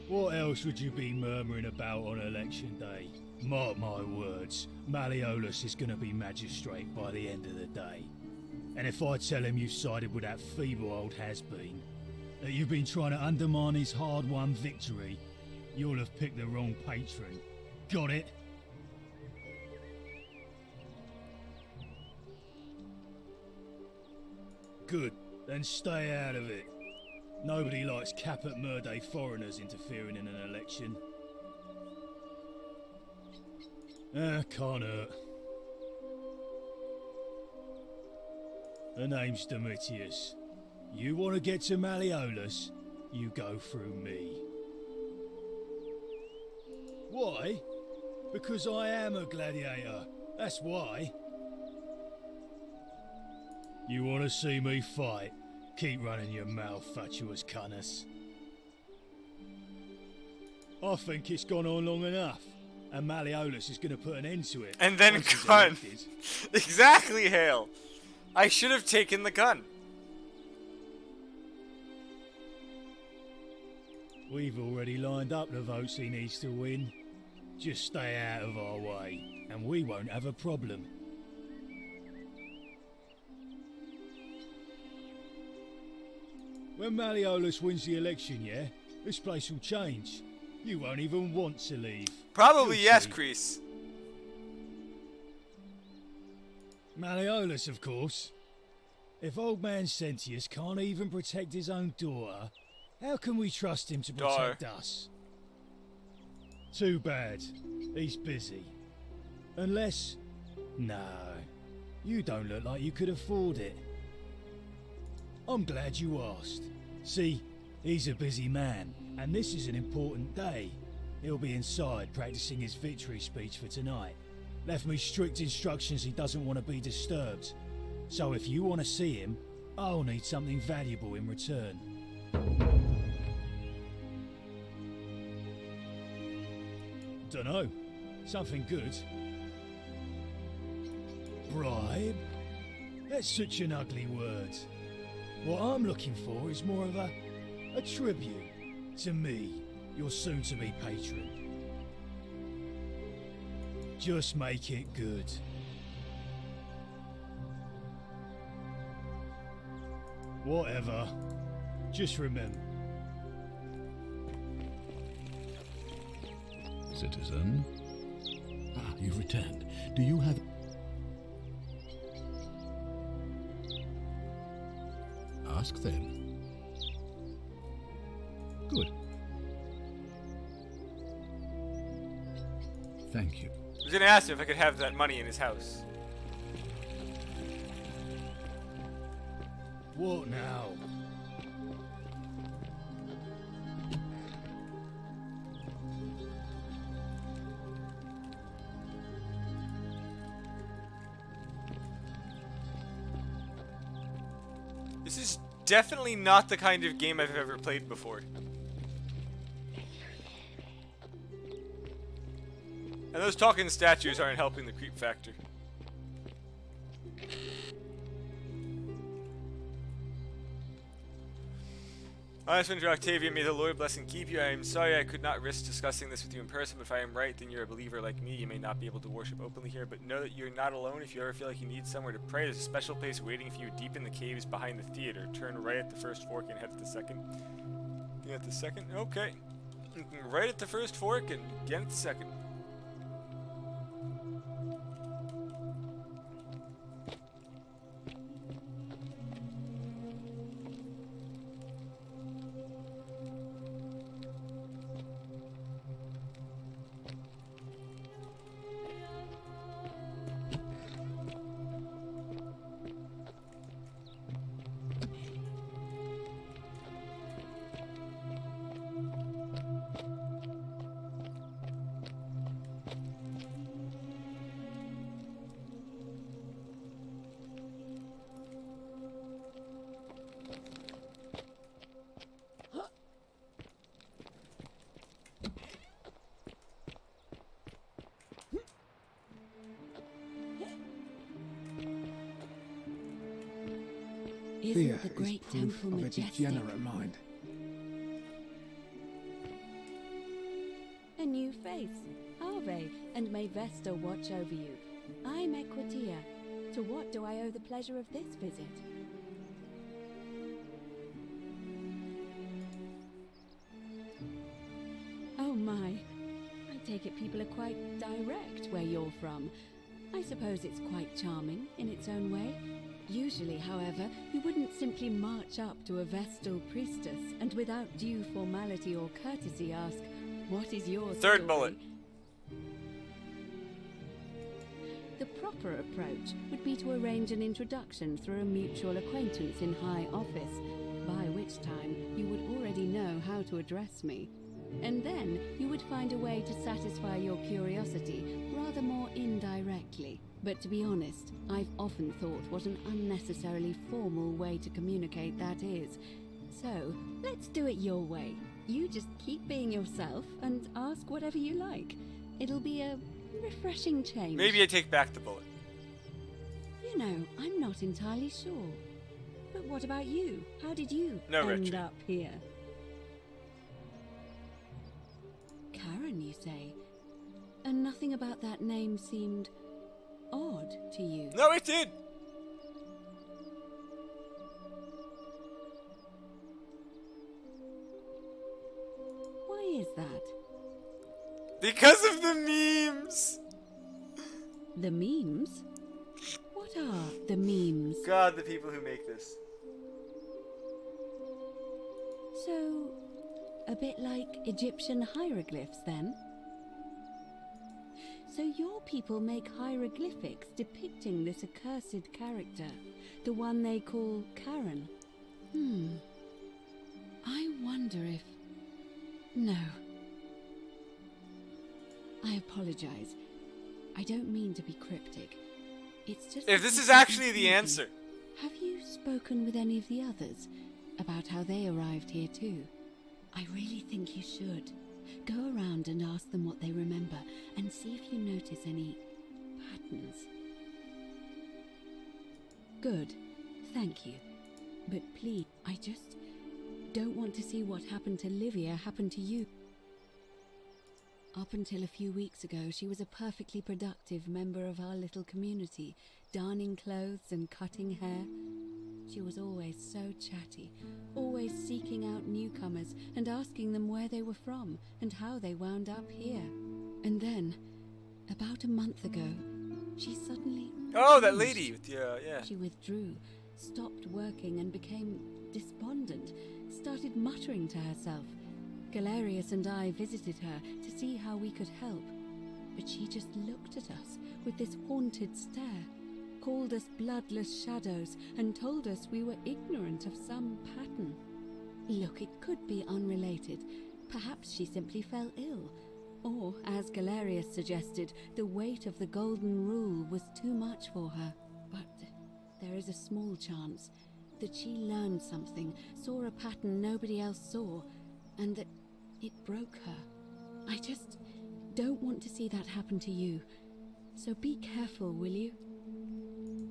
What else would you be murmuring about on election day? Mark my words, Malleolus is going to be magistrate by the end of the day. And if I tell him you've sided with that feeble old has-been, that you've been trying to undermine his hard-won victory, you'll have picked the wrong patron. Got it? Good, then stay out of it. Nobody likes Caput Murdae foreigners interfering in an election. Can't hurt. Her name's Domitius. You want to get to Malleolus, you go through me. Why? Because I am a gladiator. That's why. You want to see me fight? Keep running your mouth, fatuous cunners. I think it's gone on long enough, and Malleolus is going to put an end to it. And then gun. Exactly, Hale. I should have taken the gun. We've already lined up the votes he needs to win. Just stay out of our way, and we won't have a problem. When Malleolus wins the election, yeah, this place will change. You won't even want to leave. Probably You'll yes, see. Kreese. Malleolus, of course. If old man Sentius can't even protect his own daughter, how can we trust him to protect us? Too bad. He's busy. Unless... No. You don't look like you could afford it. I'm glad you asked. See, he's a busy man, and this is an important day. He'll be inside practicing his victory speech for tonight. Left me strict instructions he doesn't want to be disturbed. So if you want to see him, I'll need something valuable in return. Dunno. Something good. Bribe? That's such an ugly word. What I'm looking for is more of a tribute to me, your soon-to-be patron. Just make it good. Whatever. Just remember. Citizen? Ah, you've returned. Do you have... Ask then. Good. Thank you. I was gonna ask him if I could have that money in his house. What now? This is definitely not the kind of game I've ever played before. And those talking statues aren't helping the creep factor. Honest Winter Octavia, may the Lord bless and keep you. I am sorry I could not risk discussing this with you in person, but if I am right, then you're a believer like me. You may not be able to worship openly here, but know that you're not alone. If you ever feel like you need somewhere to pray, there's a special place waiting for you deep in the caves behind the theater. Turn right at the first fork and head to the second. You at the second? Okay. Right at the first fork and again at the second. Fear Isn't the is great proof temple of a majestic? degenerate mind. A new face. Ave, and may Vesta watch over you. I'm Equitia. To what do I owe the pleasure of this visit? Oh my. I take it people are quite direct where you're from. I suppose it's quite charming in its own way. Usually, however, you wouldn't simply march up to a Vestal priestess and without due formality or courtesy ask, "What is your Third story?" bullet. The proper approach would be to arrange an introduction through a mutual acquaintance in high office, by which time you would already know how to address me. And then you would find a way to satisfy your curiosity rather more indirectly. But to be honest, I've often thought what an unnecessarily formal way to communicate that is. So, let's do it your way. You just keep being yourself and ask whatever you like. It'll be a refreshing change. Maybe I take back the bullet. You know, I'm not entirely sure. But what about you? How did you No, end Richard. up here? Karen, you say? And nothing about that name seemed odd to you? No, it did! Why is that? Because of the memes! The memes? What are the memes? God, the people who make this. So, a bit like Egyptian hieroglyphs then? So your people make hieroglyphics depicting this accursed character, the one they call Karen. I wonder if... No. I apologize. I don't mean to be cryptic. It's just... If this is actually the answer. Have you spoken with any of the others about how they arrived here too? I really think you should. Go around and ask them what they remember and see if you notice any patterns. Good. Thank you. But please, I just don't want to see what happened to Livia happen to you. Up until a few weeks ago, she was a perfectly productive member of our little community, darning clothes and cutting hair. She was always so chatty, always seeking out newcomers and asking them where they were from and how they wound up here. And then, about a month ago, she suddenly... Oh, that lady with the, yeah. She withdrew, stopped working and became despondent, started muttering to herself. Galerius and I visited her to see how we could help, but she just looked at us with this haunted stare, called us bloodless shadows, and told us we were ignorant of some pattern. Look, it could be unrelated. Perhaps she simply fell ill. Or, as Galerius suggested, the weight of the Golden Rule was too much for her. But there is a small chance that she learned something, saw a pattern nobody else saw, and that it broke her. I just don't want to see that happen to you. So be careful, will you?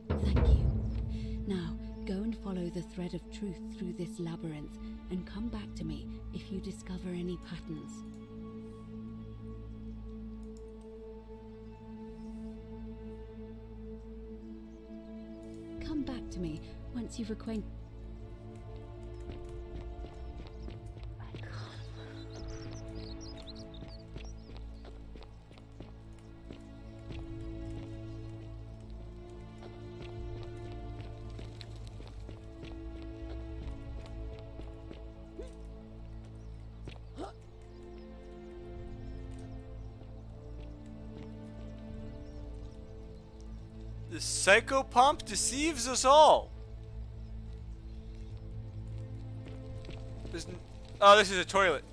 Thank you. Now, Go and follow the thread of truth through this labyrinth, and come back to me if you discover any patterns. Come back to me once you've acquainted... The psychopomp deceives us all. Oh, this is a toilet.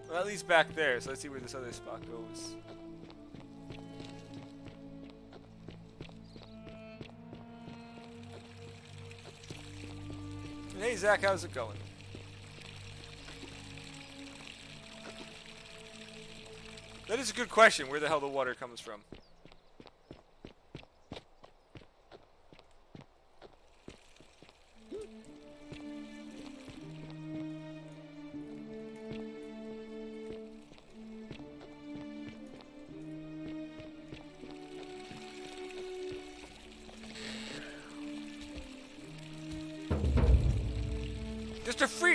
Well, that leads back there, so let's see where this other spot goes. Hey Zach, how's it going? That is a good question, where the hell the water comes from.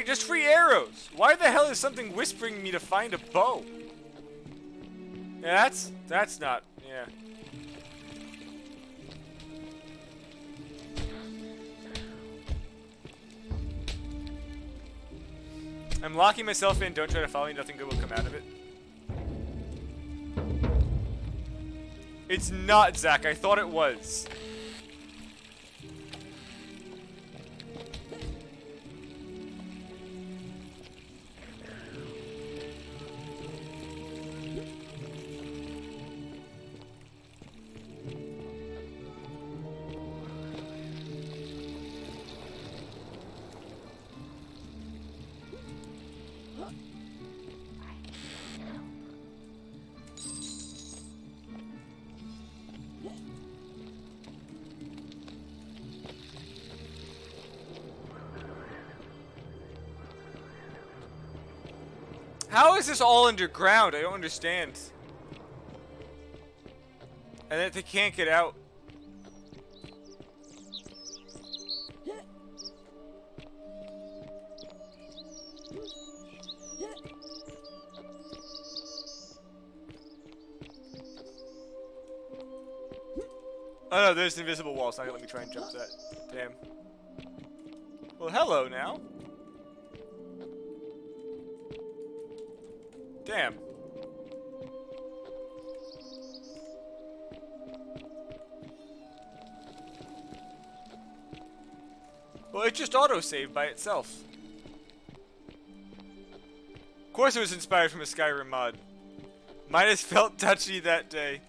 Just free arrows. Why the hell is something whispering me to find a bow? Yeah, that's not, yeah. I'm locking myself in, don't try to follow me, nothing good will come out of it. It's not, Zach, I thought it was. How is this all underground? I don't understand. And that they can't get out. Oh no, there's an invisible wall. It's not gonna let me try and jump that. Damn. Well, hello now. Damn. Well, it just auto-saved by itself. Of course it was inspired from a Skyrim mod. Midas felt touchy that day.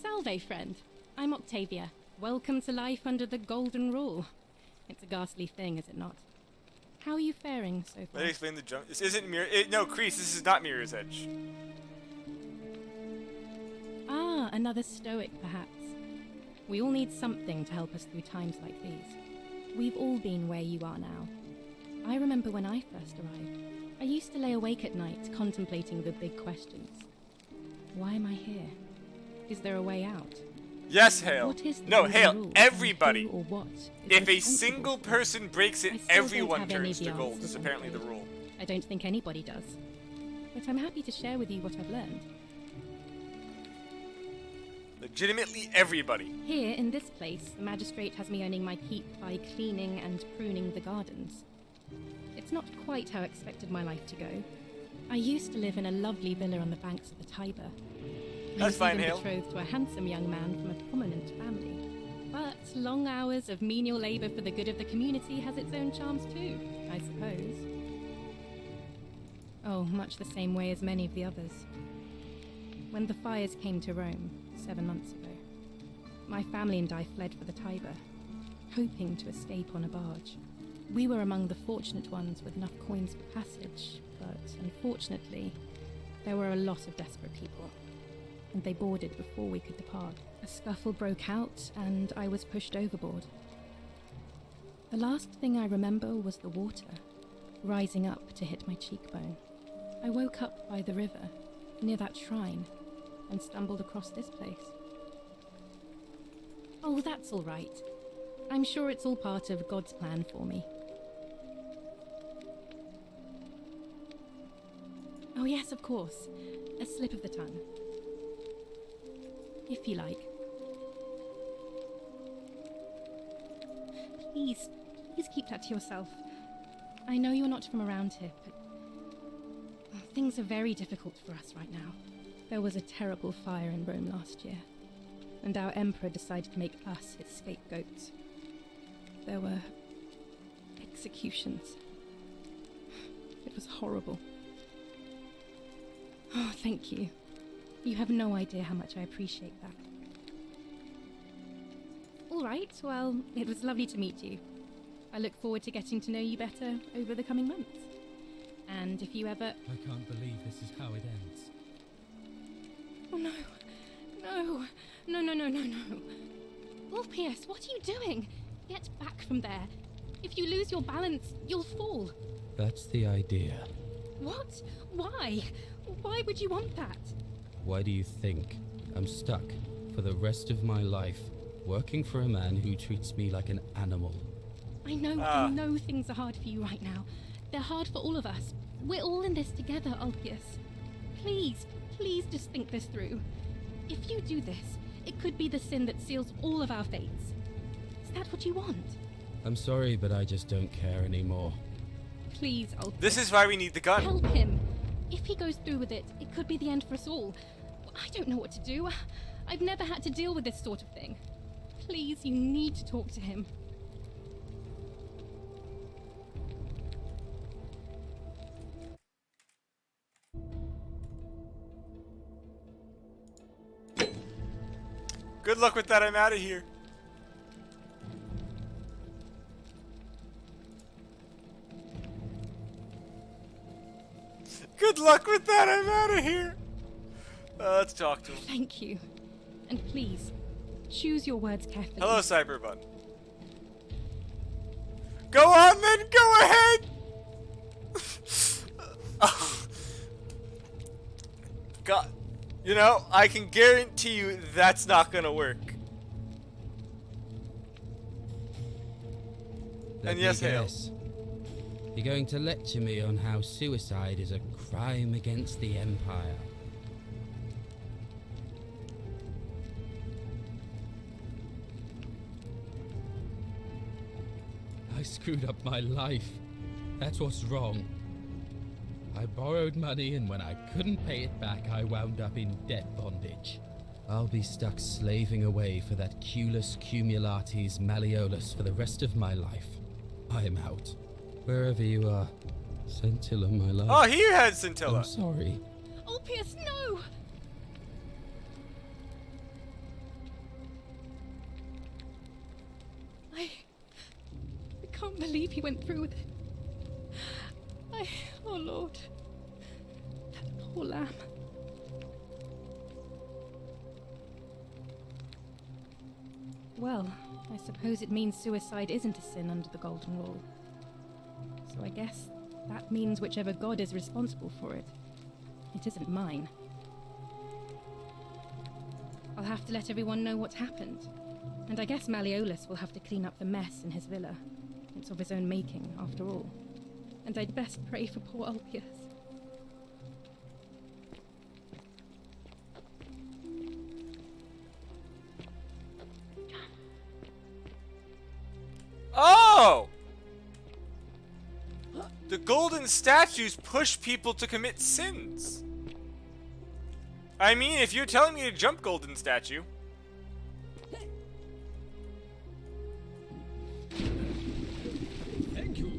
Salve, friend. I'm Octavia. Welcome to life under the Golden Rule. It's a ghastly thing, is it not? How are you faring so far? Let me explain the jump. This isn't no, Kreese, this is not Mirror's Edge. Ah, another stoic, perhaps. We all need something to help us through times like these. We've all been where you are now. I remember when I first arrived. I used to lay awake at night contemplating the big questions. Why am I here? Is there a way out? Yes, Hale. What is the no, golden Hale, rule? everybody. Who or what If a responsible single for it? person breaks it, I still everyone don't have any turns of to the gold. answers, That's I'm apparently the afraid. rule. I don't think anybody does. But I'm happy to share with you what I've learned. Legitimately everybody. Here, in this place, the magistrate has me earning my keep by cleaning and pruning the gardens. It's not quite how I expected my life to go. I used to live in a lovely villa on the banks of the Tiber. I was even betrothed to a handsome young man from a prominent family. But long hours of menial labor for the good of the community has its own charms too, I suppose. Oh, much the same way as many of the others. When the fires came to Rome 7 months ago, my family and I fled for the Tiber, hoping to escape on a barge. We were among the fortunate ones with enough coins for passage, but unfortunately, there were a lot of desperate people, and they boarded before we could depart. A scuffle broke out, and I was pushed overboard. The last thing I remember was the water, rising up to hit my cheekbone. I woke up by the river, near that shrine, and stumbled across this place. Oh, that's all right. I'm sure it's all part of God's plan for me. Oh yes, of course. A slip of the tongue. If you like. Please keep that to yourself. I know you're not from around here, but things are very difficult for us right now. There was a terrible fire in Rome last year, and our emperor decided to make us his scapegoats. There were executions. It was horrible. Oh, thank you. You have no idea how much I appreciate that. All right, well, it was lovely to meet you. I look forward to getting to know you better over the coming months. And if you ever... I can't believe this is how it ends. Oh, no. No. No, no, no, no, no. Ulpius, what are you doing? Get back from there. If you lose your balance, you'll fall. That's the idea. What? Why? Why would you want that? Why do you think I'm stuck for the rest of my life working for a man who treats me like an animal? I know things are hard for you right now. They're hard for all of us. We're all in this together, Ulpius. Please just think this through. If you do this, it could be the sin that seals all of our fates. Is that what you want? I'm sorry, but I just don't care anymore. Please, Ulpius. This is why we need the gun. Help him. If he goes through with it, it could be the end for us all. I don't know what to do. I've never had to deal with this sort of thing. Please, you need to talk to him. Good luck with that. I'm out of here. Good luck with that. I'm out of here. Let's talk to him. Thank you. And please, choose your words carefully. Hello, Cyberbun. Go on then. Go ahead. Oh. God. You know, I can guarantee you that's not gonna work. Let me guess. You're going to lecture me on how suicide is a crime against the Empire. I screwed up my life. That's what's wrong. I borrowed money, and when I couldn't pay it back, I wound up in debt bondage. I'll be stuck slaving away for that Culus Cumulatis Malleolus for the rest of my life. I'm out. Wherever you are, Scintilla, my love. Oh, he had Scintilla. I'm sorry. Ulpius, no! I can't believe he went through with it. Oh Lord, that poor lamb. Well, I suppose it means suicide isn't a sin under the Golden Rule. So I guess that means whichever god is responsible for it, it isn't mine. I'll have to let everyone know what's happened. And I guess Malleolus will have to clean up the mess in his villa. It's of his own making, after all. And I'd best pray for poor Ulpius. Oh! The golden statues push people to commit sins. I mean, if you're telling me to jump golden statue. Thank you.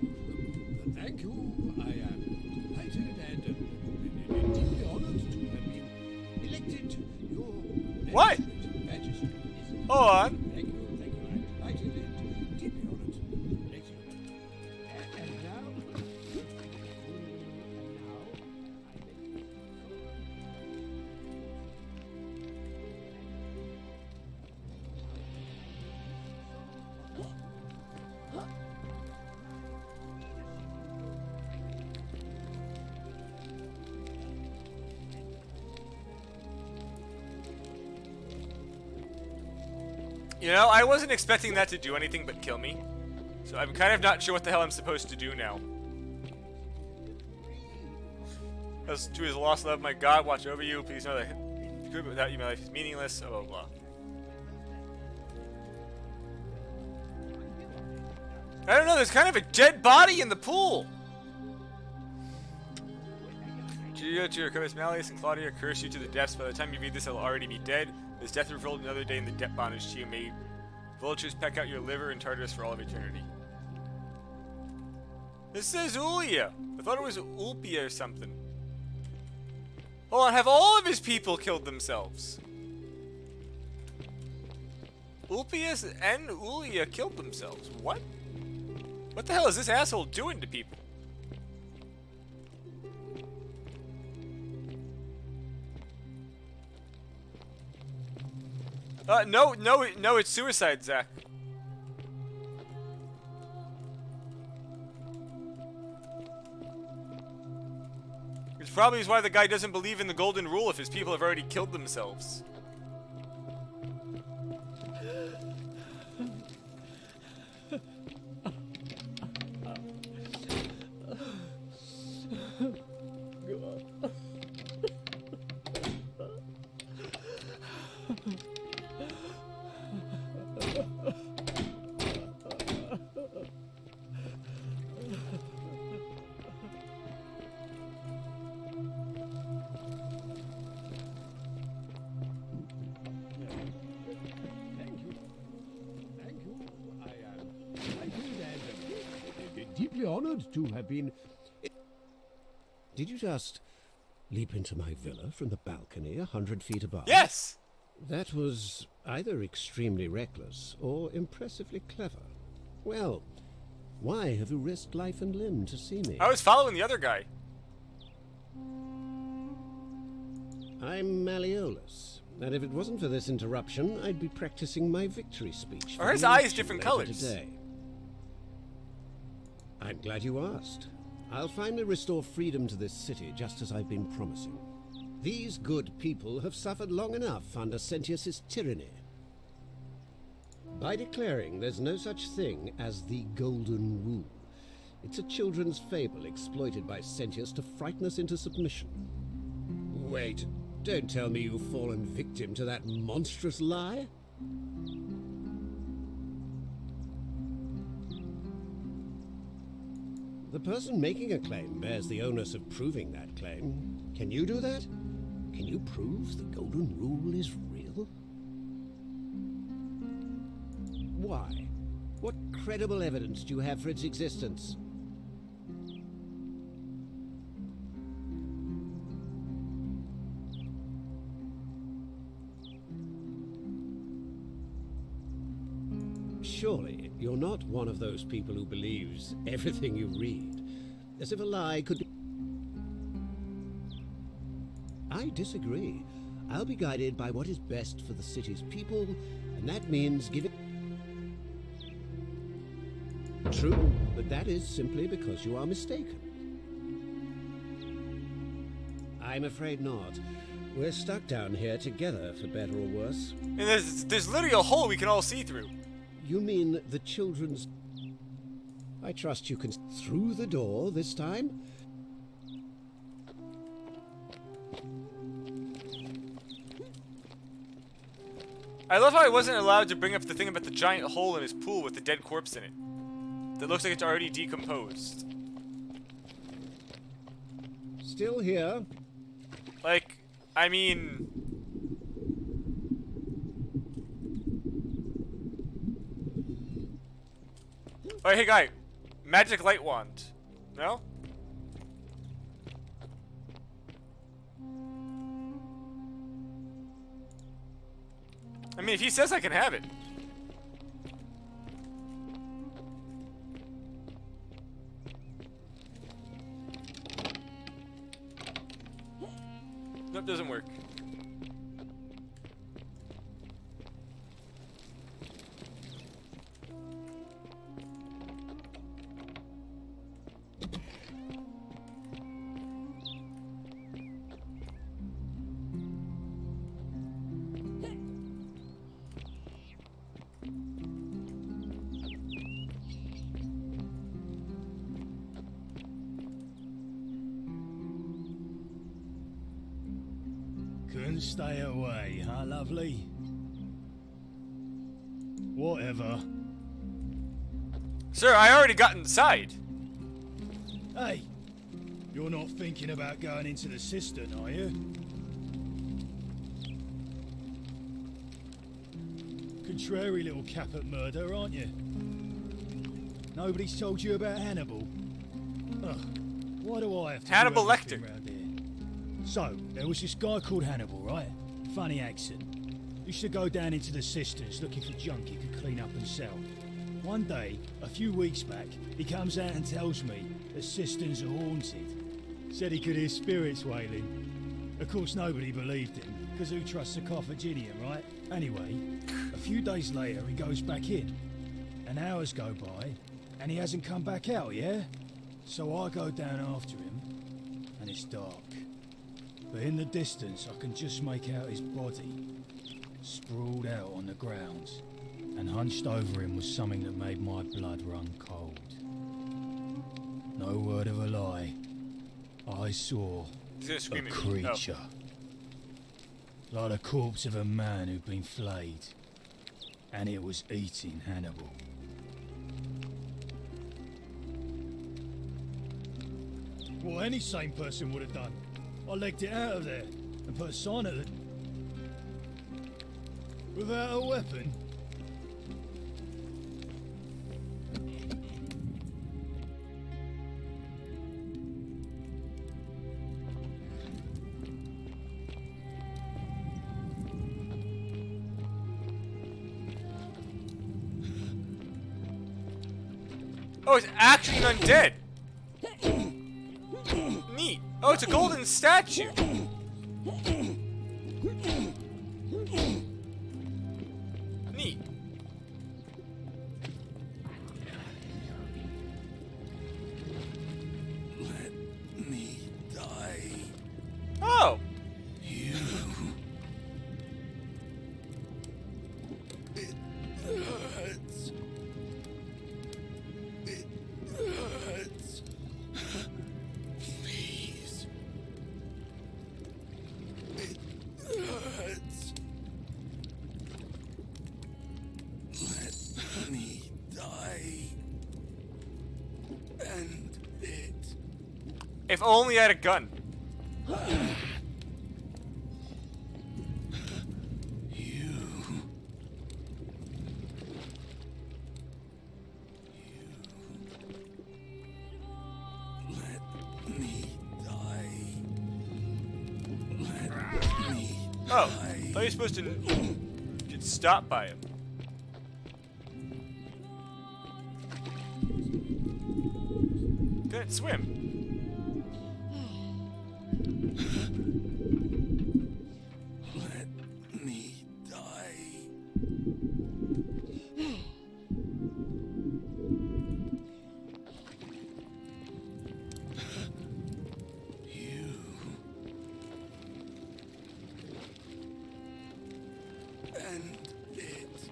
Thank you. I am delighted and deeply honored to have been elected your What? magistrate. Hold on. Thank you. I'm delighted and deeply honored. And now... You know, I wasn't expecting that to do anything but kill me. So I'm kind of not sure what the hell I'm supposed to do now. As to his lost love, my God, watch over you. Please know that without you, my life is meaningless. Blah, blah, blah. I don't know, there's kind of a dead body in the pool. Julia, to your covetous Malleus and Claudia curse you to the depths. By the time you read this, I'll already be dead. This death revealed another day in the debt bondage to you. May vultures peck out your liver in Tartarus for all of eternity. This says Ulia. I thought it was Ulpia or something. Hold on, have all of his people killed themselves? Ulpius and Ulia killed themselves. What? What the hell is this asshole doing to people? No, it's suicide, Zach. Which probably is why the guy doesn't believe in the golden rule if his people have already killed themselves. Deeply honored to have been... Did you just leap into my villa from the balcony 100 feet above? Yes! That was either extremely reckless or impressively clever. Well, why have you risked life and limb to see me? I was following the other guy. I'm Malleolus, and if it wasn't for this interruption, I'd be practicing my victory speech. Are his eyes different colors? Today. I'm glad you asked. I'll finally restore freedom to this city, just as I've been promising. These good people have suffered long enough under Sentius's tyranny. By declaring there's no such thing as the Golden Rule, it's a children's fable exploited by Sentius to frighten us into submission. Wait, don't tell me you've fallen victim to that monstrous lie? The person making a claim bears the onus of proving that claim. Can you do that? Can you prove the Golden Rule is real? Why? What credible evidence do you have for its existence? Surely, you're not one of those people who believes everything you read, as if a lie could be... I disagree. I'll be guided by what is best for the city's people, and that means giving... True, but that is simply because you are mistaken. I'm afraid not. We're stuck down here together, for better or worse. And there's literally a hole we can all see through. You mean the children's... I trust you can... Through the door this time? I love how I wasn't allowed to bring up the thing about the giant hole in his pool with the dead corpse in it. That looks like it's already decomposed. still here. Like, I mean... Oh, hey, guy. Magic light wand. No? I mean, if he says I can have it. Nope, doesn't work. Couldn't stay away, huh, lovely? Whatever. Sir, I already got inside. Hey, you're not thinking about going into the cistern, are you? Contrary little cap at murder, aren't you? Nobody's told you about Hannibal. Ugh, why do I have to Hannibal do everything Lecter. round here? So, there was this guy called Hannibal, right? Funny accent. Used to go down into the cisterns looking for junk he could clean up and sell. One day, a few weeks back, he comes out and tells me the cisterns are haunted. Said he could hear spirits wailing. Of course, nobody believed him, because who trusts a Carthaginian, right? Anyway, a few days later, he goes back in. And hours go by, and he hasn't come back out, yeah? So I go down after him, and it's dark. But in the distance, I can just make out his body, sprawled out on the ground, and hunched over him was something that made my blood run cold. No word of a lie, I saw He's gonna a scream at me. creature. Like the corpse of a man who'd been flayed, and it was eating Hannibal. What any sane person would have done. I legged it out of there and put a sign at it. Without a weapon. Oh, it's actually an undead. Neat. Oh, it's a golden statue. Neat. Let me die. Oh. You. It hurts. It hurts. Please. It hurts. Let me die. End it. If only I had a gun. Oh, I thought you were supposed to get stopped by him. Couldn't swim. Let me die. You. End it.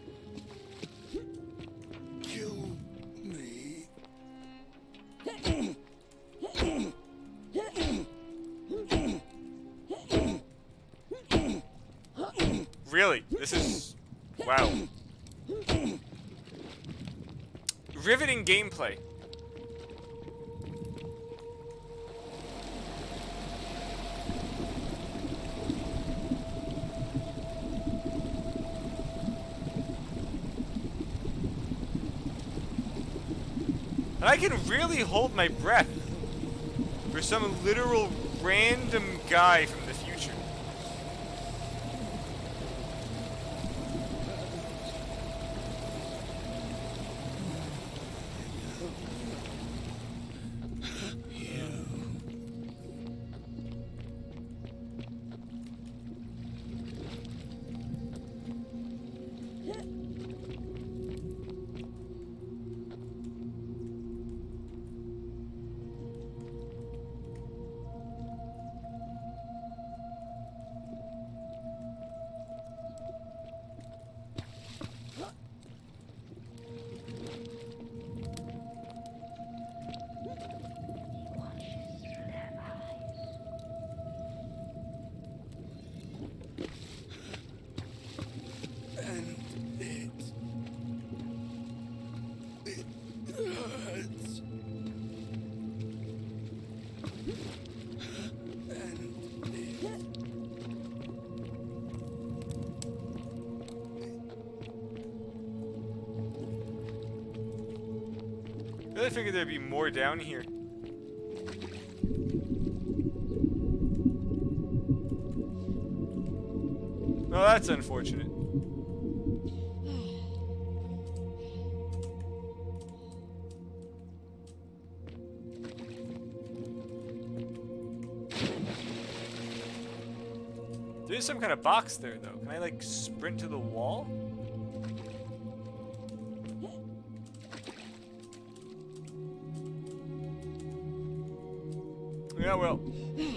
Kill me. Really? This is... wow. Riveting gameplay. And I can really hold my breath for some literal random guy from the future. I figured there'd be more down here. Well, that's unfortunate. There is some kind of box there, though. Can I, like, sprint to the wall? Yeah, well,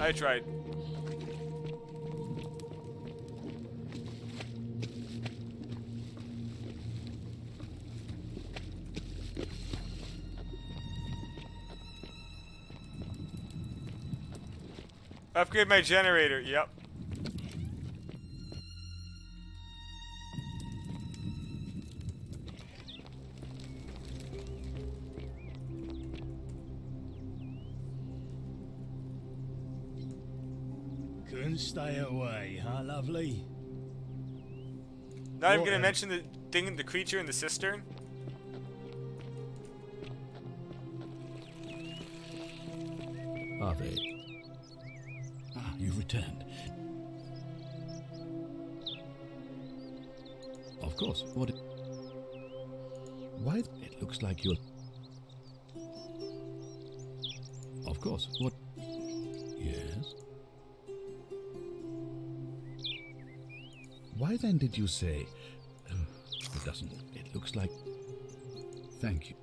I tried. Upgrade my generator, yep. Couldn't stay away, huh, lovely? Not even gonna mention the thing, the creature in the cistern. Are they? Ah, you've returned. Of course. What? Why? It looks like you're. Of course. What? Yes. Why then did you say? It doesn't. It looks like. Thank you.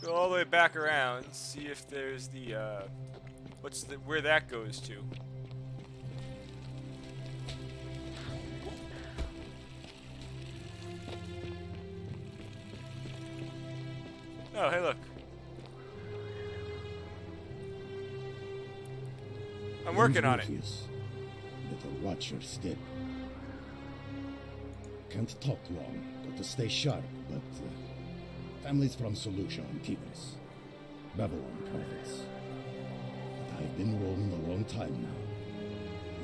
Go all the way back around, see if there's the, where that goes to. Oh, hey, look. I'm working on it. Little watch your step. Can't talk long, got to stay sharp, but families from Solution and Tigris, Babylon province. But I've been roaming a long time now.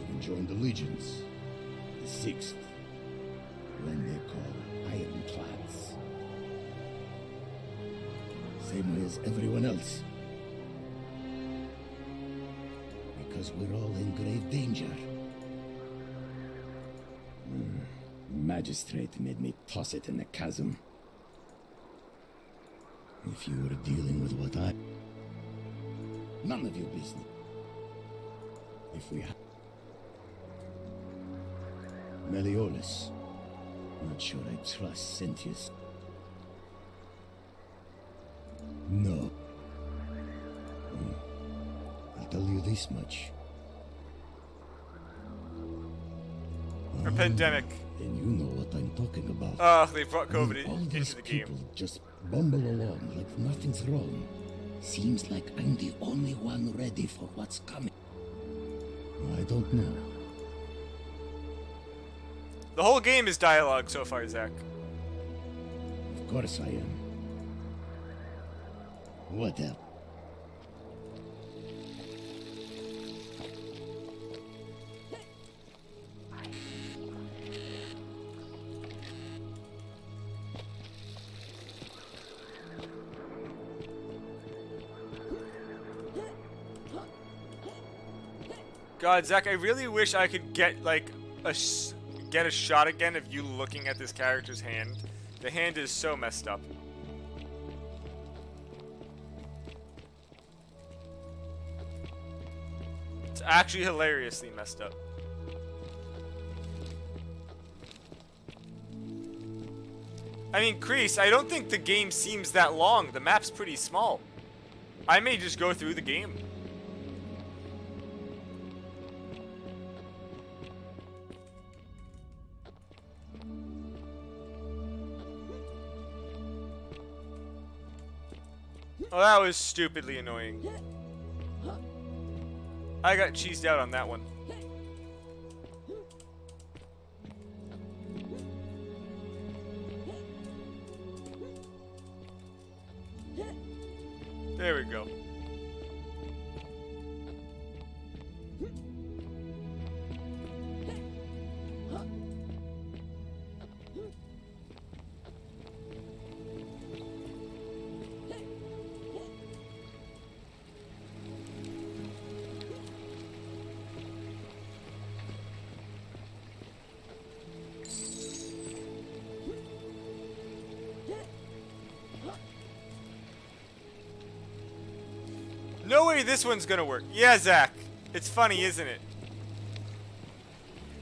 Even joined the legions, the 6th, when they call Ironclads. Same way as everyone else. Because we're all in grave danger. Magistrate made me toss it in the chasm. If you were dealing with what I... None of your business. If we had... Meliodas. Not sure I trust Sentius. No. I'll tell you this much. A pandemic. Then you know what I'm talking about. Oh, they brought COVID all into these the people game. just bumble along like nothing's wrong. Seems like I'm the only one ready for what's coming. I don't know. The whole game is dialogue so far, Zach. Of course I am. What else? God, Zach, I really wish I could get like get a shot again of you looking at this character's hand. The hand is so messed up. It's actually hilariously messed up. I mean, Kreese, I don't think the game seems that long. The map's pretty small. I may just go through the game. Oh, that was stupidly annoying. I got cheesed out on that one. There we go. No way this one's gonna work. Yeah, Zach. It's funny, isn't it?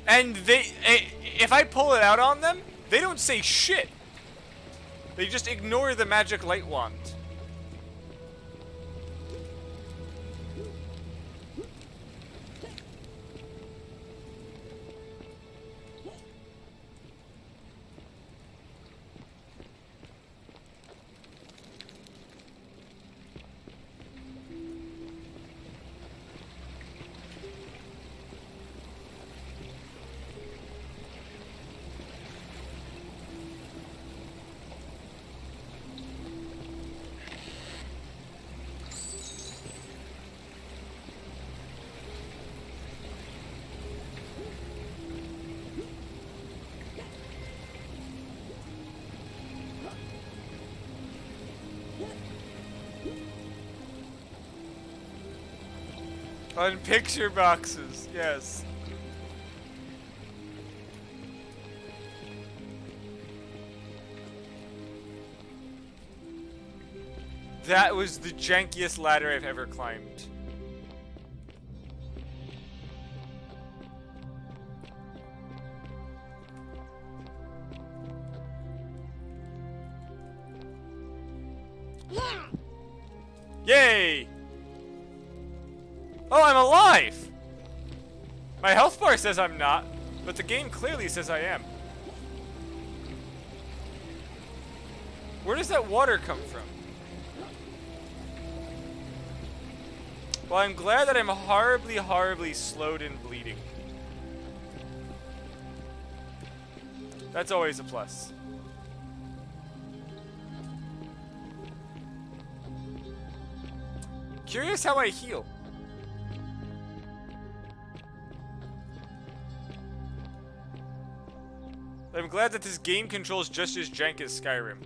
And if I pull it out on them, they don't say shit. They just ignore the magic light wand. On picture boxes, yes. That was the jankiest ladder I've ever climbed. Yay! Oh, I'm alive! My health bar says I'm not, but the game clearly says I am. Where does that water come from? Well, I'm glad that I'm horribly, horribly slowed in bleeding. That's always a plus. Curious how I heal. I'm glad that this game controls just as jank as Skyrim.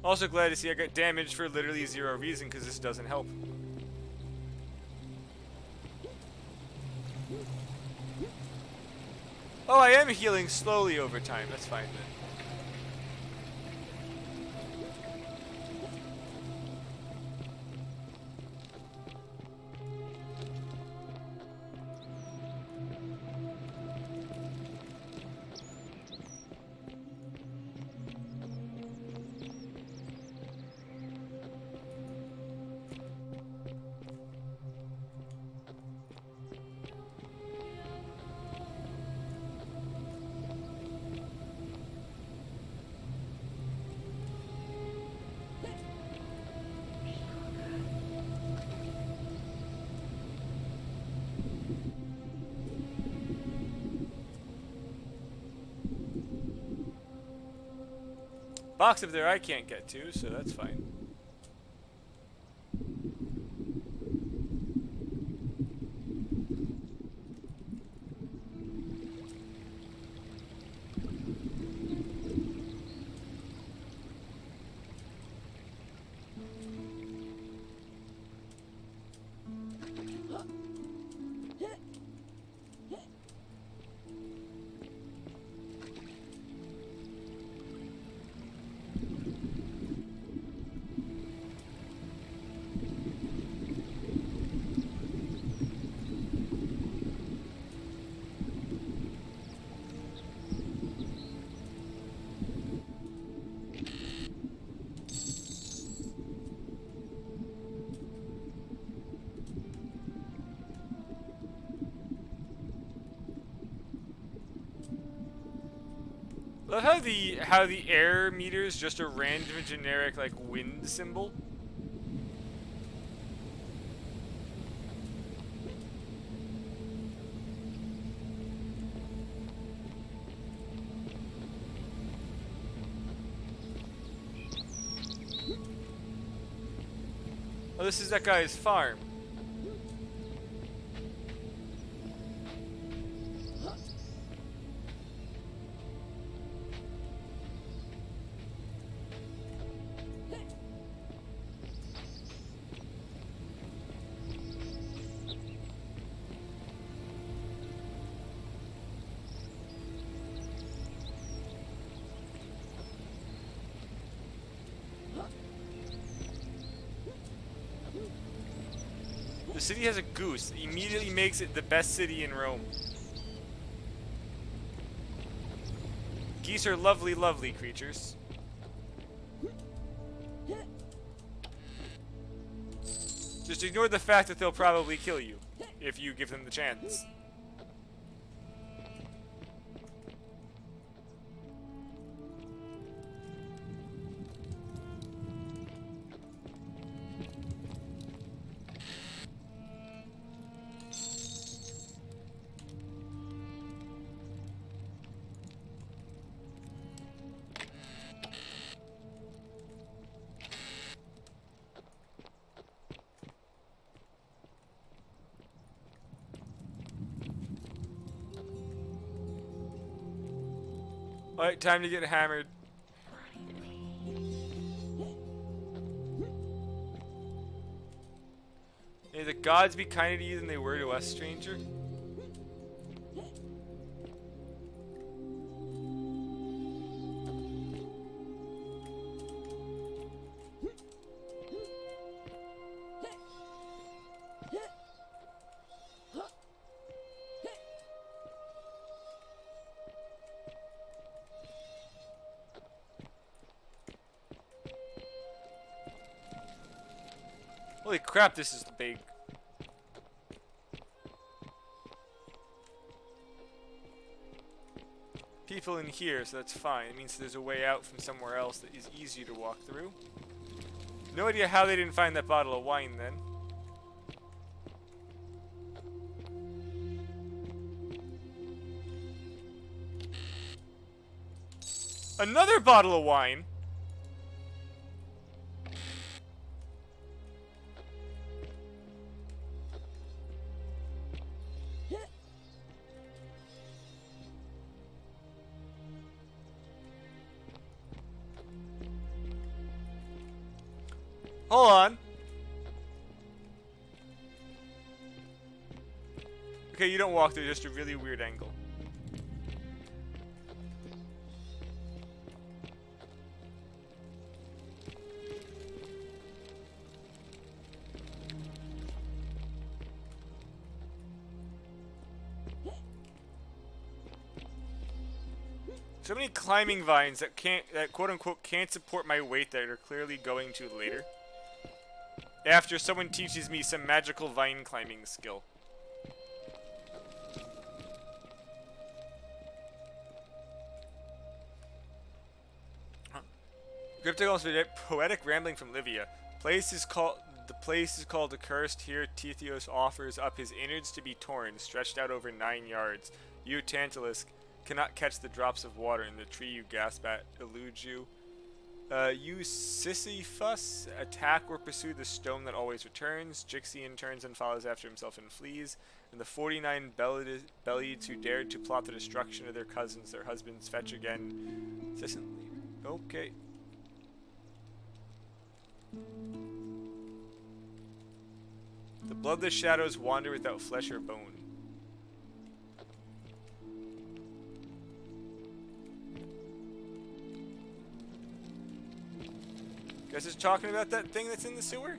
Also glad to see I got damaged for literally zero reason, because this doesn't help. Oh, I am healing slowly over time. That's fine then. box up there I can't get to, so that's fine. I love how the air meter is just a random generic like wind symbol. Oh, this is that guy's farm. The city has a goose. It immediately makes it the best city in Rome. Geese are lovely, lovely creatures. Just ignore the fact that they'll probably kill you if you give them the chance. Alright, time to get hammered. May the gods be kinder to you than they were to us, stranger. Holy crap, this is big. People in here, so that's fine. It means there's a way out from somewhere else that is easier to walk through. No idea how they didn't find that bottle of wine then. Another bottle of wine? Hold on. Okay, you don't walk through, just a really weird angle. So many climbing vines that quote unquote can't support my weight that are clearly going to later. After someone teaches me some magical vine climbing skill. Cryptical's poetic rambling from Livia. The place is called Accursed. Here Tithios offers up his innards to be torn, stretched out over 9 yards. You, Tantalus, cannot catch the drops of water, and the tree you gasp at eludes you. Use Sisyphus. Attack or pursue the stone that always returns. Jixian turns and follows after himself and flees. And the 49 bellieds who dared to plot the destruction of their cousins, their husbands, fetch again incessantly. Okay. The bloodless shadows wander without flesh or bone. Guess it's talking about that thing that's in the sewer?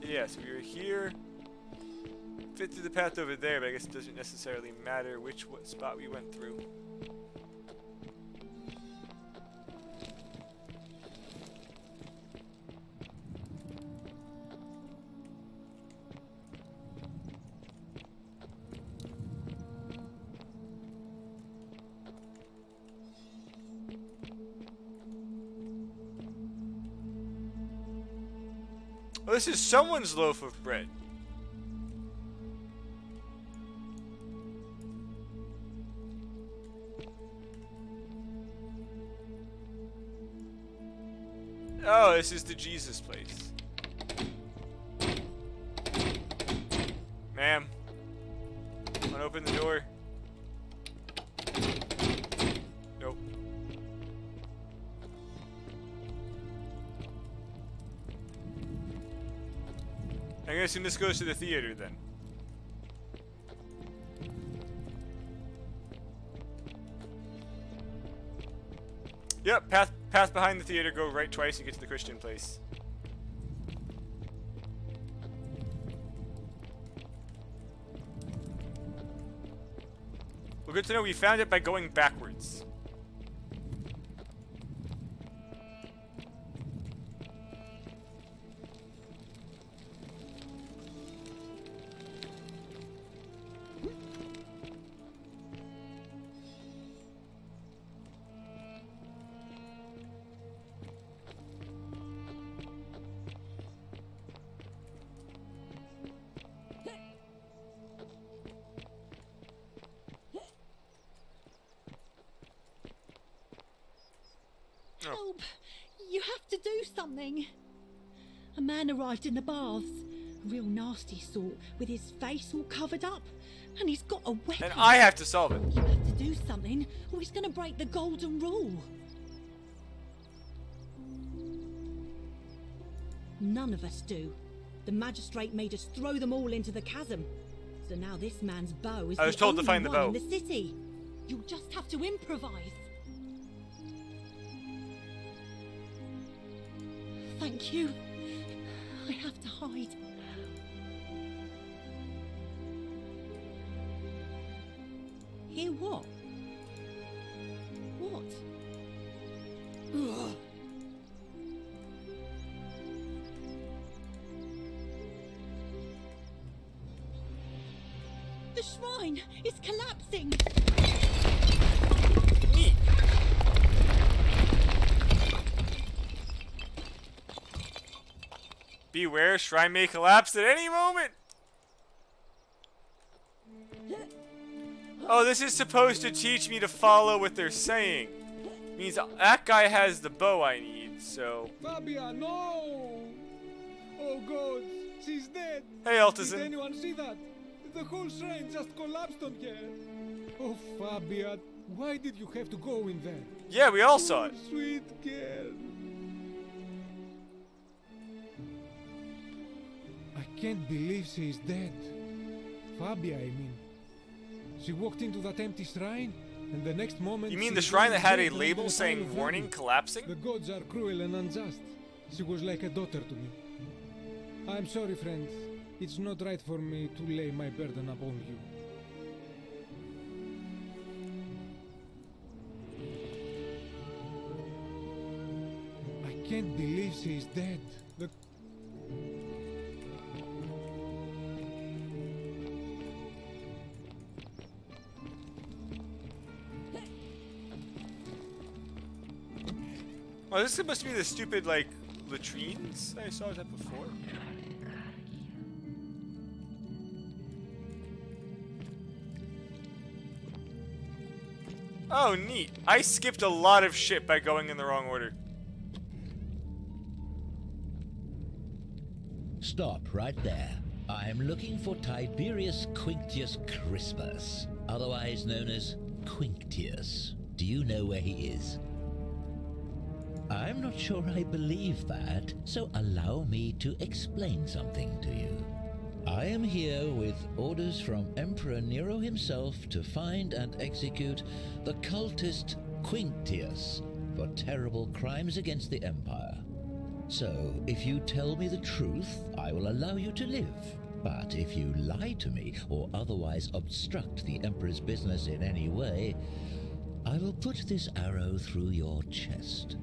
Yeah, so we were here. Fit through the path over there, but I guess it doesn't necessarily matter what spot we went through. Oh, this is someone's loaf of bread. Oh, this is the Jesus place. Ma'am, wanna open the door? Nope. I'm gonna assume this goes to the theater then. Yep, path behind the theater, go right twice and get to the Christian place. Well, good to know we found it by going backwards. Help! You have to do something. A man arrived in the baths. A real nasty sort, with his face all covered up. And he's got a weapon. And I have to solve it. You have to do something, or he's gonna break the golden rule. None of us do. The magistrate made us throw them all into the chasm. So now this man's bow is I was the told to only find the one bow. in the city. You'll just have to improvise. Thank you. I have to hide. Hear what? What? Ugh. The shrine is collapsing. Beware, shrine may collapse at any moment. Oh, this is supposed to teach me to follow what they're saying. Means that guy has the bow I need, so... Fabia, no! Oh God, she's dead! Hey, Altazan. Did anyone see that? The whole shrine just collapsed on her. Oh, Fabia, why did you have to go in there? Yeah, we all saw it. Sweet girl. I can't believe she is dead. Fabia, I mean. She walked into that empty shrine, and the next moment... You mean she the shrine that had a dead under label the saying pile of warning rubble. collapsing? The gods are cruel and unjust. She was like a daughter to me. I'm sorry, friend. It's not right for me to lay my burden upon you. I can't believe she is dead. The... Oh, this is supposed to be the stupid, like, latrines I saw that before. Oh, neat. I skipped a lot of shit by going in the wrong order. Stop right there. I'm looking for Tiberius Quinctius Crispus, otherwise known as Quinctius. Do you know where he is? I'm not sure I believe that, so allow me to explain something to you. I am here with orders from Emperor Nero himself to find and execute the cultist Quinctius for terrible crimes against the Empire. So, if you tell me the truth, I will allow you to live. But if you lie to me or otherwise obstruct the Emperor's business in any way, I will put this arrow through your chest.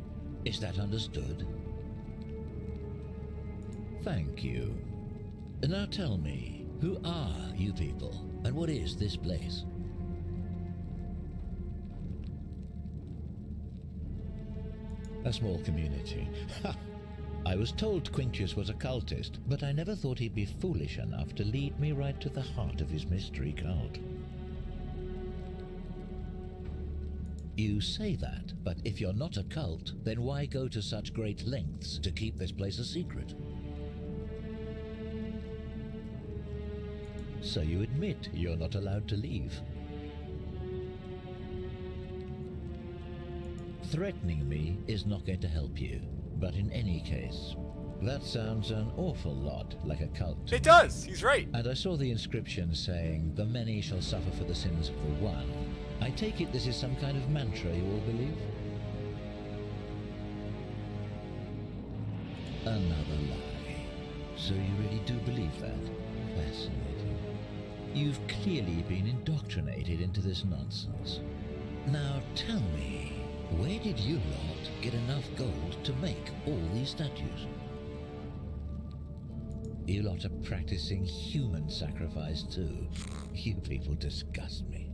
Is that understood? Thank you. Now tell me, who are you people, and what is this place? A small community. Ha! I was told Quinctius was a cultist, but I never thought he'd be foolish enough to lead me right to the heart of his mystery cult. You say that, but if you're not a cult, then why go to such great lengths to keep this place a secret? So you admit you're not allowed to leave. Threatening me is not going to help you, but in any case, that sounds an awful lot like a cult. It does! He's right! And I saw the inscription saying, "The many shall suffer for the sins of the one." I take it this is some kind of mantra you all believe? Another lie. So you really do believe that? Fascinating. You've clearly been indoctrinated into this nonsense. Now tell me, where did you lot get enough gold to make all these statues? You lot are practicing human sacrifice too. You people disgust me.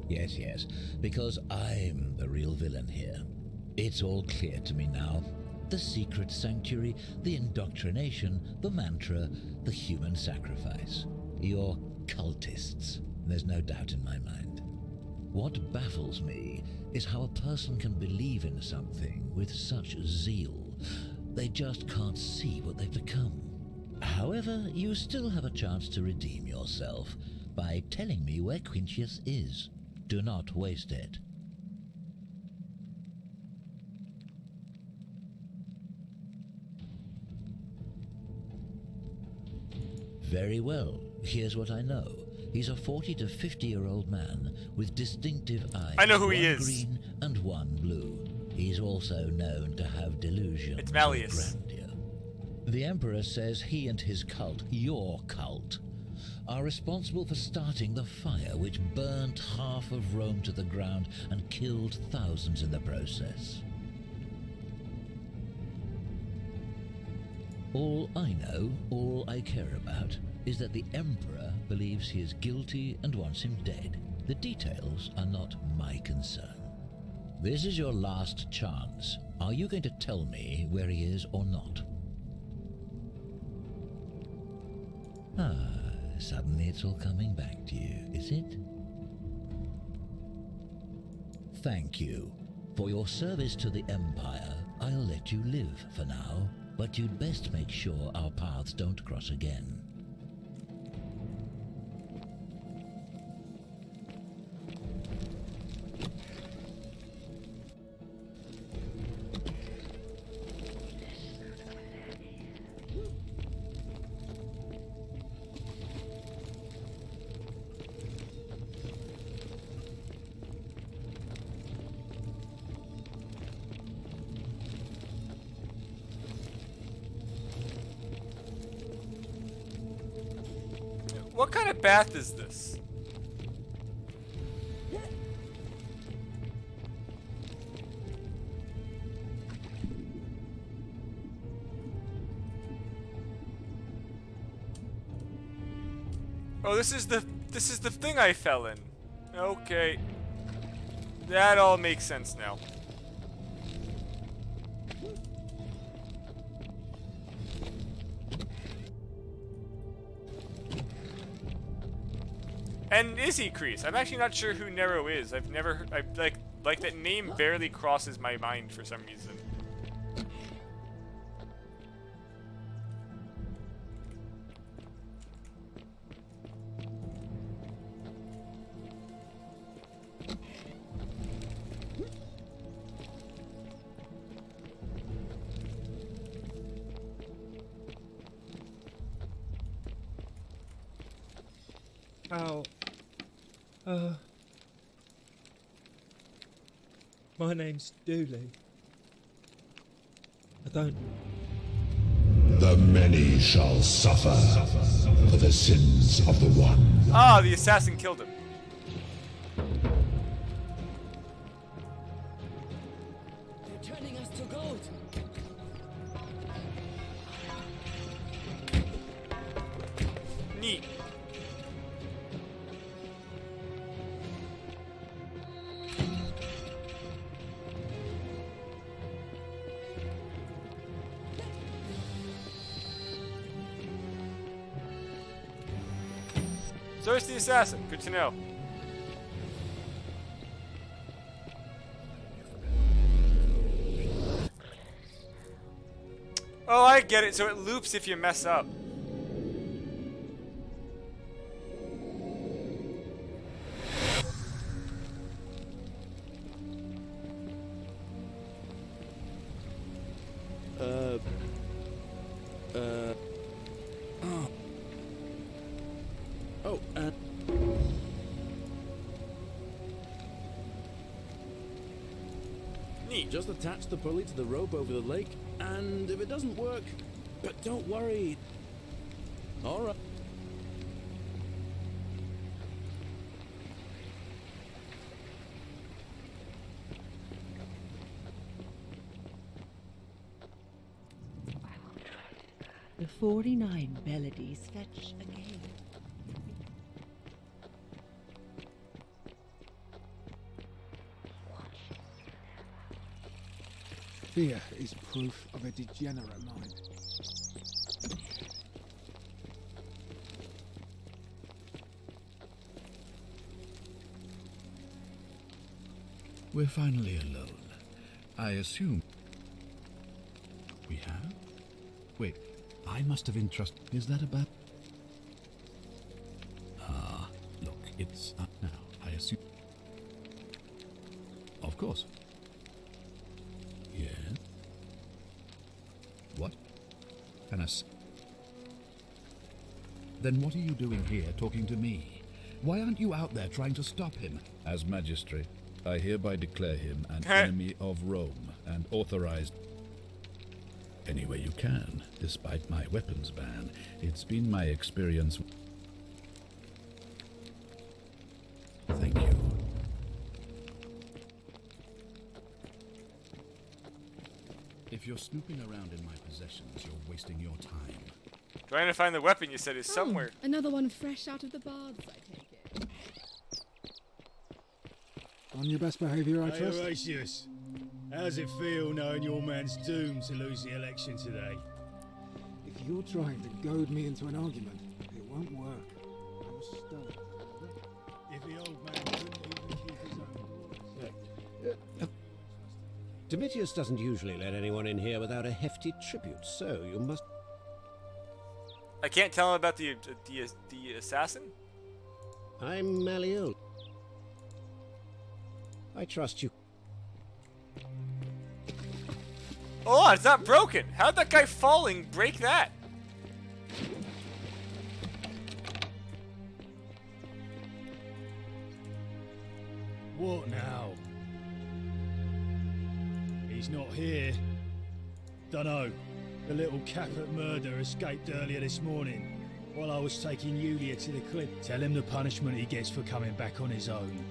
Yes, because I'm the real villain here. It's all clear to me now. The secret sanctuary, the indoctrination, the mantra, the human sacrifice. You're cultists. There's no doubt in my mind. What baffles me is how a person can believe in something with such zeal. They just can't see what they've become. However, you still have a chance to redeem yourself by telling me where Quinctius is. Do not waste it. Very well. Here's what I know. He's a 40 to 50-year-old man with distinctive eyes. I know who he is. One green and one blue. He's also known to have delusions. It's Malleus. Of grandeur. The Emperor says he and his cult, your cult, are responsible for starting the fire which burnt half of Rome to the ground and killed thousands in the process. All I know, all I care about, is that the Emperor believes he is guilty and wants him dead. The details are not my concern. This is your last chance. Are you going to tell me where he is or not? Suddenly it's all coming back to you, is it? Thank you. For your service to the Empire, I'll let you live for now, but you'd best make sure our paths don't cross again. What kind of bath is this? Oh, this is the thing I fell in. Okay. That all makes sense now. And is he Kreese? I'm actually not sure who Nero is. I've never, like that name barely crosses my mind for some reason. My name's Dooley. I don't... The many shall suffer for the sins of the one. Ah, the assassin killed him. They're turning us to gold. Neat. So it's the assassin. Good to know. Oh, I get it. So it loops if you mess up. Neat. Just attach the pulley to the rope over the lake, and if it doesn't work, but don't worry. All right. The 49 melodies fetch again. Fear is proof of a degenerate mind. We're finally alone. I assume... We have? Wait, I must have entrusted... Is that about... Ah, look, it's up now. I assume... Of course. Yes? What? Then what are you doing here talking to me? Why aren't you out there trying to stop him? As magistrate, I hereby declare him an enemy of Rome and authorized any way you can, despite my weapons ban. It's been my experience. Thank you. If you're snooping around in my possessions, you're wasting your time. Trying to find the weapon you said is somewhere. Another one fresh out of the baths, I take it. On your best behaviour, I Hey, trust? Horatius, how's it feel knowing your man's doomed to lose the election today? If you're trying to goad me into an argument, it won't work. I'm a stoic. If the old man couldn't even keep his own orders. Domitius doesn't usually let anyone in here without a hefty tribute, so you must... I can't tell him about the assassin? I'm Malleolus. I trust you. Oh, it's not broken. How'd that guy falling break that? What now? He's not here. Dunno. The little Capet murder escaped earlier this morning while I was taking Yulia to the cliff. Tell him the punishment he gets for coming back on his own.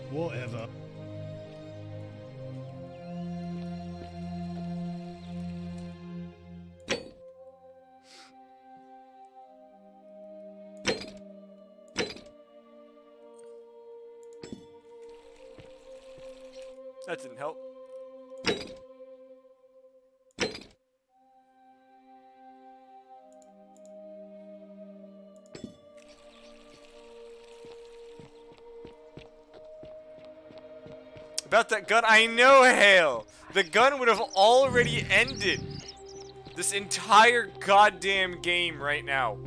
Whatever. That didn't help. About that gun, I know, Hale. The gun would have already ended this entire goddamn game right now.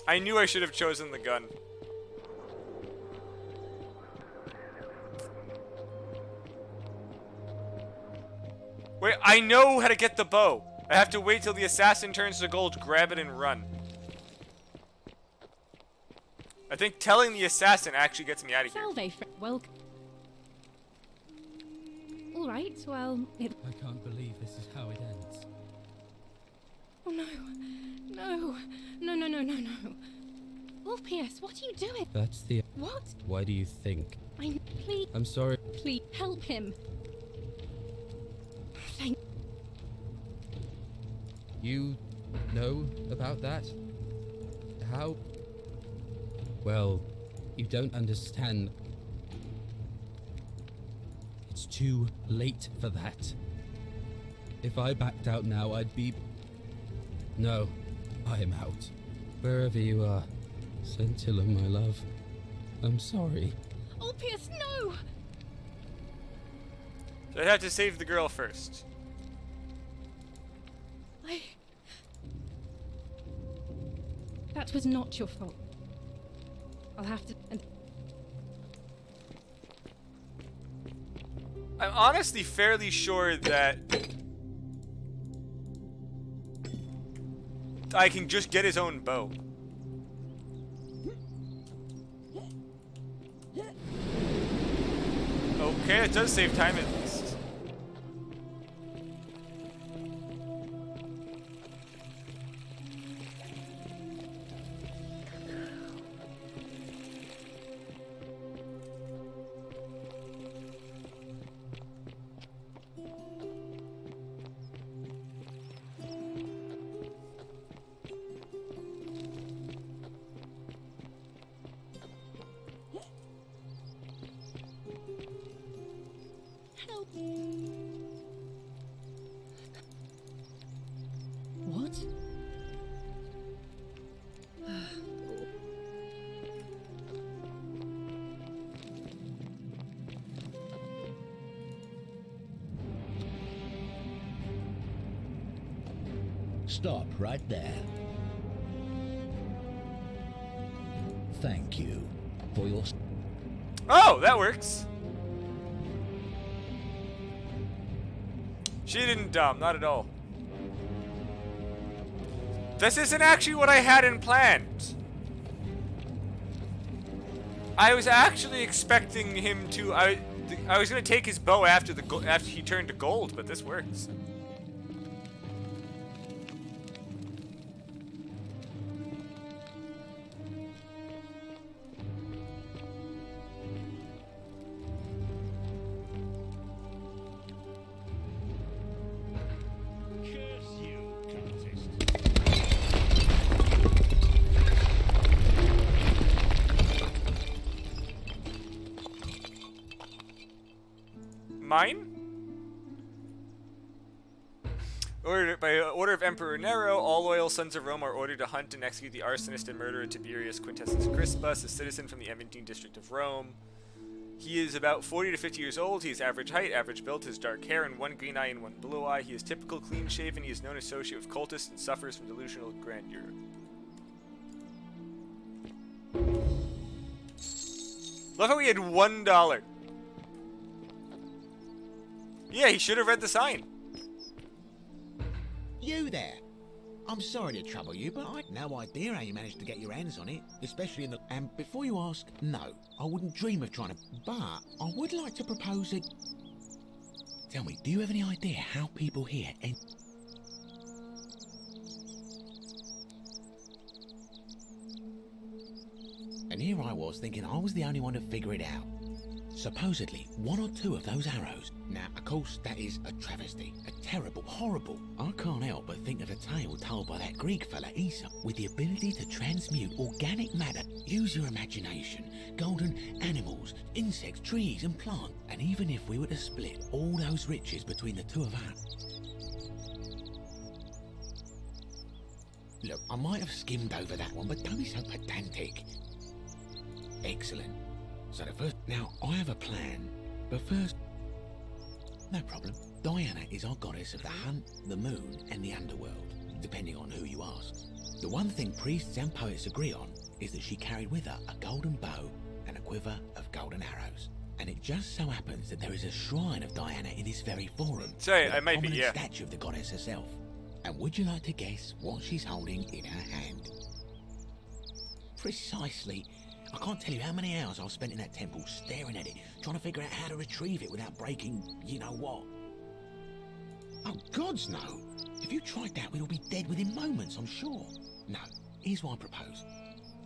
I knew I should have chosen the gun. Wait, I know how to get the bow. I have to wait till the assassin turns to gold, grab it, and run. I think telling the assassin actually gets me out of here. Salve, welcome. All right, well, I can't believe this is how it ends. Oh no, no, no, no, no, no, no. Orpheus, what are you doing? That's the... What? Why do you think? Please. I'm sorry. Please, help him. Thank... You know about that? How? Well, you don't understand. It's too late for that. If I backed out now, I'd be... No, I am out. Wherever you are, Scintilla, my love, I'm sorry. Orpheus, no! So I'd have to save the girl first. That was not your fault. I'll have to... I'm honestly fairly sure that I can just get his own bow. Okay, it does save time at least. What? Stop right there. Thank you for your... Oh, that works. She didn't dumb, not at all. This isn't actually what I had in planned. I was actually expecting him to. I was gonna take his bow after he turned to gold, but this works. Mine? By order of Emperor Nero, all loyal sons of Rome are ordered to hunt and execute the arsonist and murderer Tiberius Quintessens Crispus, a citizen from the Aventine district of Rome. He is about 40 to 50 years old. He is average height, average build, has dark hair and one green eye and one blue eye. He is typical clean-shaven. He is known associate with cultists and suffers from delusional grandeur. Love how he had $1. Yeah, he should have read the sign. You there. I'm sorry to trouble you, but I'd no idea how you managed to get your hands on it, especially in the... And before you ask, no, I wouldn't dream of trying to... But I would like to propose a... Tell me, do you have any idea how people here... And here I was thinking I was the only one to figure it out. Supposedly, one or two of those arrows. Now, of course, that is a travesty. A terrible, horrible. I can't help but think of a tale told by that Greek fella, Aesop, with the ability to transmute organic matter. Use your imagination. Golden animals, insects, trees, and plants. And even if we were to split all those riches between the two of us... Look, I might have skimmed over that one, but don't be so pedantic. Excellent. So the first... Now, I have a plan, but first... No problem. Diana is our goddess of the hunt, the moon, and the underworld, depending on who you ask. The one thing priests and poets agree on is that she carried with her a golden bow and a quiver of golden arrows. And it just so happens that there is a shrine of Diana in this very forum. Say, with I a might be, prominent yeah. statue of the goddess herself. And would you like to guess what she's holding in her hand? Precisely. I can't tell you how many hours I've spent in that temple staring at it, trying to figure out how to retrieve it without breaking you-know-what. Oh, gods, no. If you tried that, we'd all be dead within moments, I'm sure. No, here's what I propose.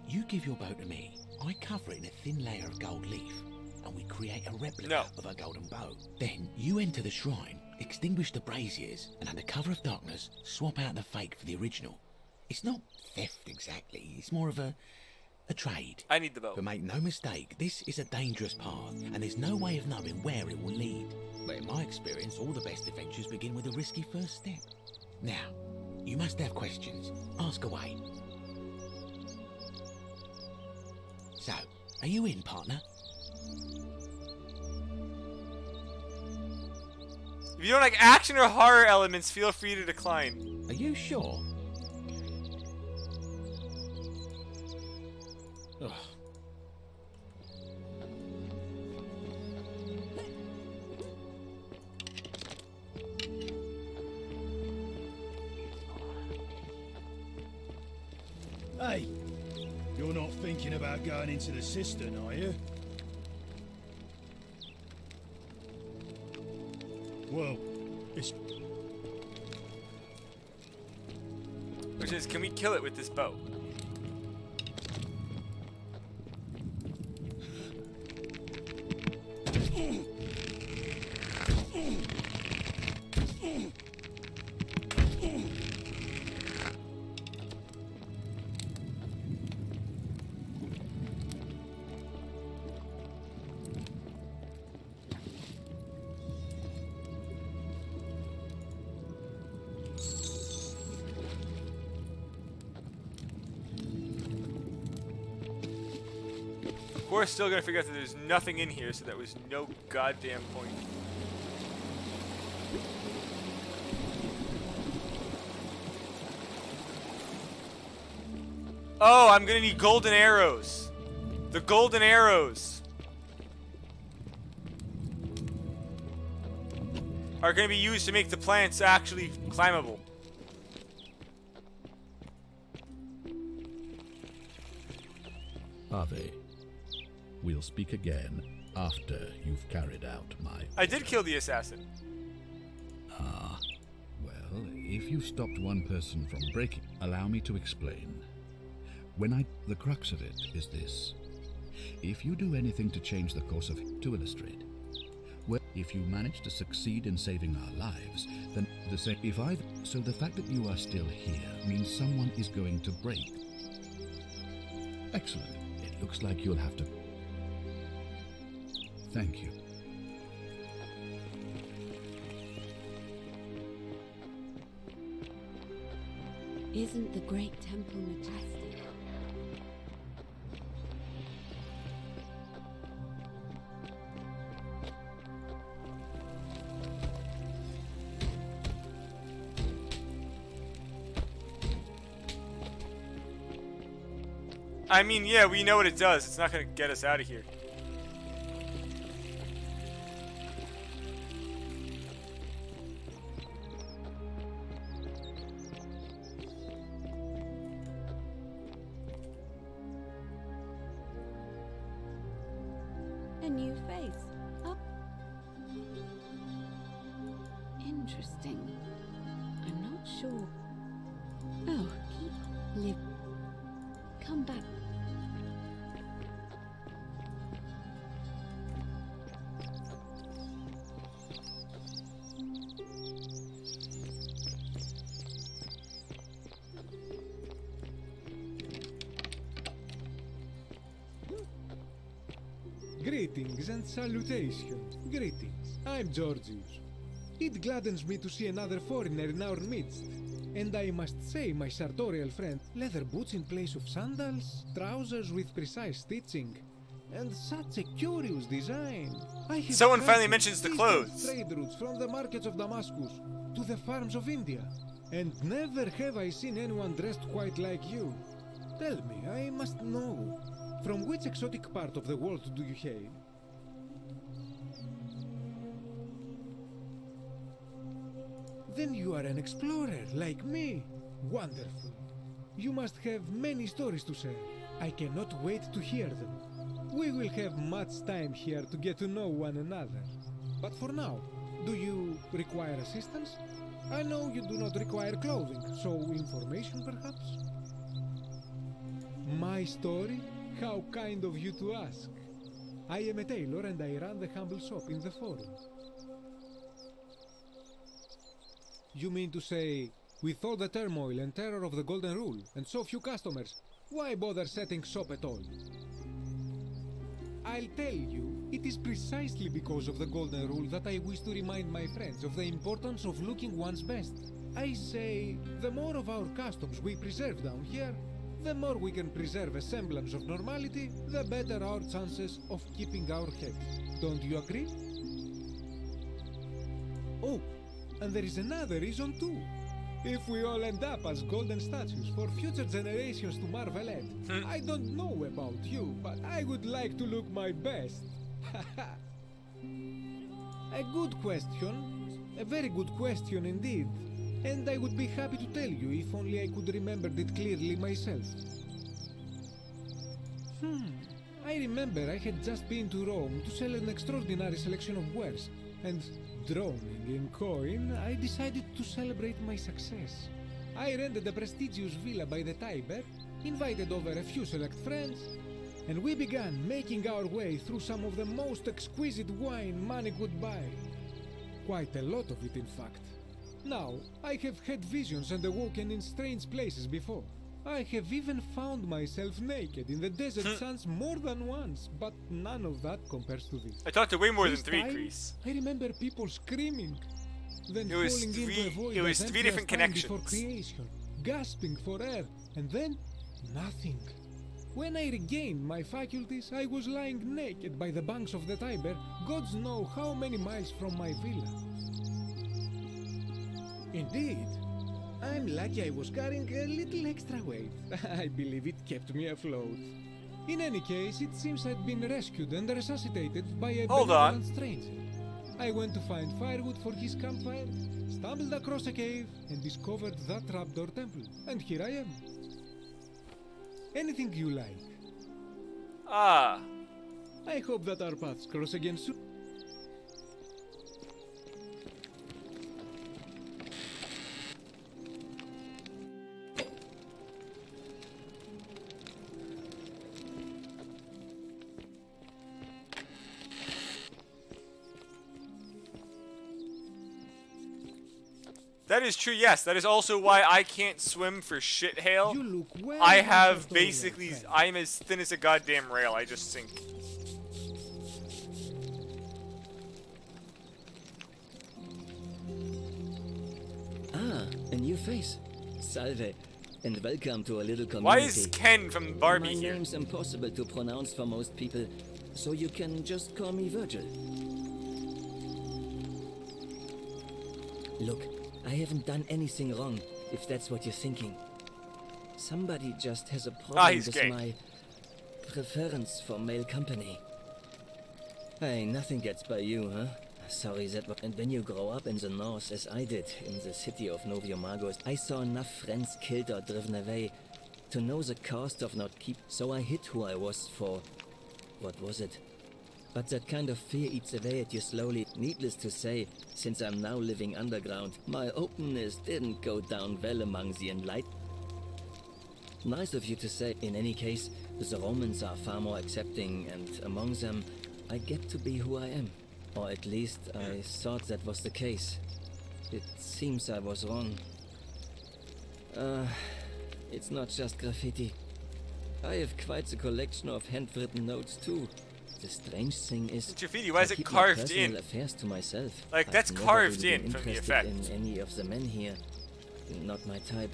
You give your bow to me, I cover it in a thin layer of gold leaf, and we create a replica of a golden bow. Then you enter the shrine, extinguish the braziers, and under cover of darkness, swap out the fake for the original. It's not theft exactly, it's more of a trade. I need the bow. But make no mistake, this is a dangerous path, and there's no way of knowing where it will lead. But in my experience, all the best adventures begin with a risky first step. Now, you must have questions. Ask away. So, are you in, partner? If you don't like action or horror elements, feel free to decline. Are you sure? Ugh. Hey, you're not thinking about going into the cistern, are you? Well, it's... Which is, can we kill it with this bow? We're still gonna figure out that there's nothing in here, so that was no goddamn point. Oh, I'm gonna need golden arrows. The golden arrows are gonna be used to make the plants actually climbable. Ave, we'll speak again after you've carried out my... I did kill the assassin. Ah, well, if you stopped one person from breaking, allow me to explain. The crux of it is this. If you do anything to change the course of... To illustrate, well, if you manage to succeed in saving our lives, then the same... So the fact that you are still here means someone is going to break. Excellent. It looks like you'll have to... Thank you. Isn't the great temple majestic? I mean, yeah, we know what it does. It's not gonna get us out of here. A new face. Oh. Interesting. I'm not sure. Oh, live. Come back. Greetings and salutations. Greetings. I'm Georgius. It gladdens me to see another foreigner in our midst. And I must say, my sartorial friend, leather boots in place of sandals, trousers with precise stitching. And such a curious design. I have Someone finally traveled mentions the distant clothes. trade routes from the markets of Damascus to the farms of India. And never have I seen anyone dressed quite like you. Tell me, I must know. From which exotic part of the world do you hail? Then you are an explorer, like me. Wonderful. You must have many stories to share. I cannot wait to hear them. We will have much time here to get to know one another. But for now, do you require assistance? I know you do not require clothing, so information perhaps? My story? How kind of you to ask. I am a tailor and I run the humble shop in the forum. You mean to say, with all the turmoil and terror of the Golden Rule, and so few customers, why bother setting shop at all? I'll tell you, it is precisely because of the Golden Rule that I wish to remind my friends of the importance of looking one's best. I say, the more of our customs we preserve down here, the more we can preserve a semblance of normality, the better our chances of keeping our heads. Don't you agree? Oh, and there is another reason too. If we all end up as golden statues for future generations to marvel at, I don't know about you, but I would like to look my best. A good question. A very good question indeed. And I would be happy to tell you if only I could remember it clearly myself. I remember I had just been to Rome to sell an extraordinary selection of wares, and drowning in coin, I decided to celebrate my success. I rented a prestigious villa by the Tiber, invited over a few select friends, and we began making our way through some of the most exquisite wine money could buy. Quite a lot of it, in fact. Now, I have had visions and awoken in strange places before. I have even found myself naked in the desert sands more than once, but none of that compares to this. I talked to way more than This 3, time, Kreese. I remember people screaming, then It was falling into a void it was as 3 empty different as time before connections. creation, gasping for air, and then nothing. When I regained my faculties, I was lying naked by the banks of the Tiber, gods know how many miles from my villa. Indeed. I'm lucky I was carrying a little extra weight. I believe it kept me afloat. In any case, it seems I'd been rescued and resuscitated by a Hold on. benevolent stranger. I went to find firewood for his campfire, stumbled across a cave, and discovered that trapdoor temple. And here I am. Anything you like. Ah. I hope that our paths cross again soon. That is true, yes. That is also why I can't swim for shit hail. You look well I looked have after, basically, friend. I'm as thin as a goddamn rail. I just sink. Ah, a new face. Salve, and welcome to a little community. Why is Ken from Barbie My here? name's impossible to pronounce for most people, so you can just call me Virgil. Look, I haven't done anything wrong, if that's what you're thinking. Somebody just has a problem he's with gay. my preference for male company. Hey, nothing gets by you, huh? Sorry, that was... And when you grow up in the north, as I did, in the city of Noviomagos, I saw enough friends killed or driven away to know the cost of not keep... So I hid who I was for... What was it? But that kind of fear eats away at you slowly. Needless to say, since I'm now living underground, my openness didn't go down well among the enlightened. Nice of you to say. In any case, the Romans are far more accepting, and among them, I get to be who I am. Or at least, I thought that was the case. It seems I was wrong. It's not just graffiti. I have quite a collection of handwritten notes too. The strange thing is, Graffiti, why is I it keep carved my personal in? affairs to myself. Like, I've that's never carved really in been from the interested effect. in any of the men here. Not my type.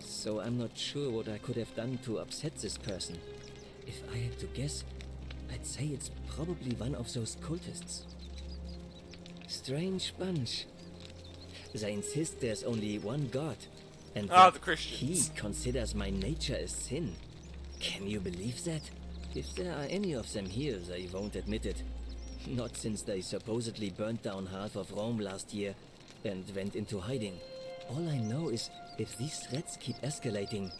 So I'm not sure what I could have done to upset this person. If I had to guess, I'd say it's probably one of those cultists. Strange bunch. They insist there's only one God, and the that Christians. he considers my nature a sin. Can you believe that? If there are any of them here, they won't admit it. Not since they supposedly burnt down half of Rome last year and went into hiding. All I know is if these threats keep escalating,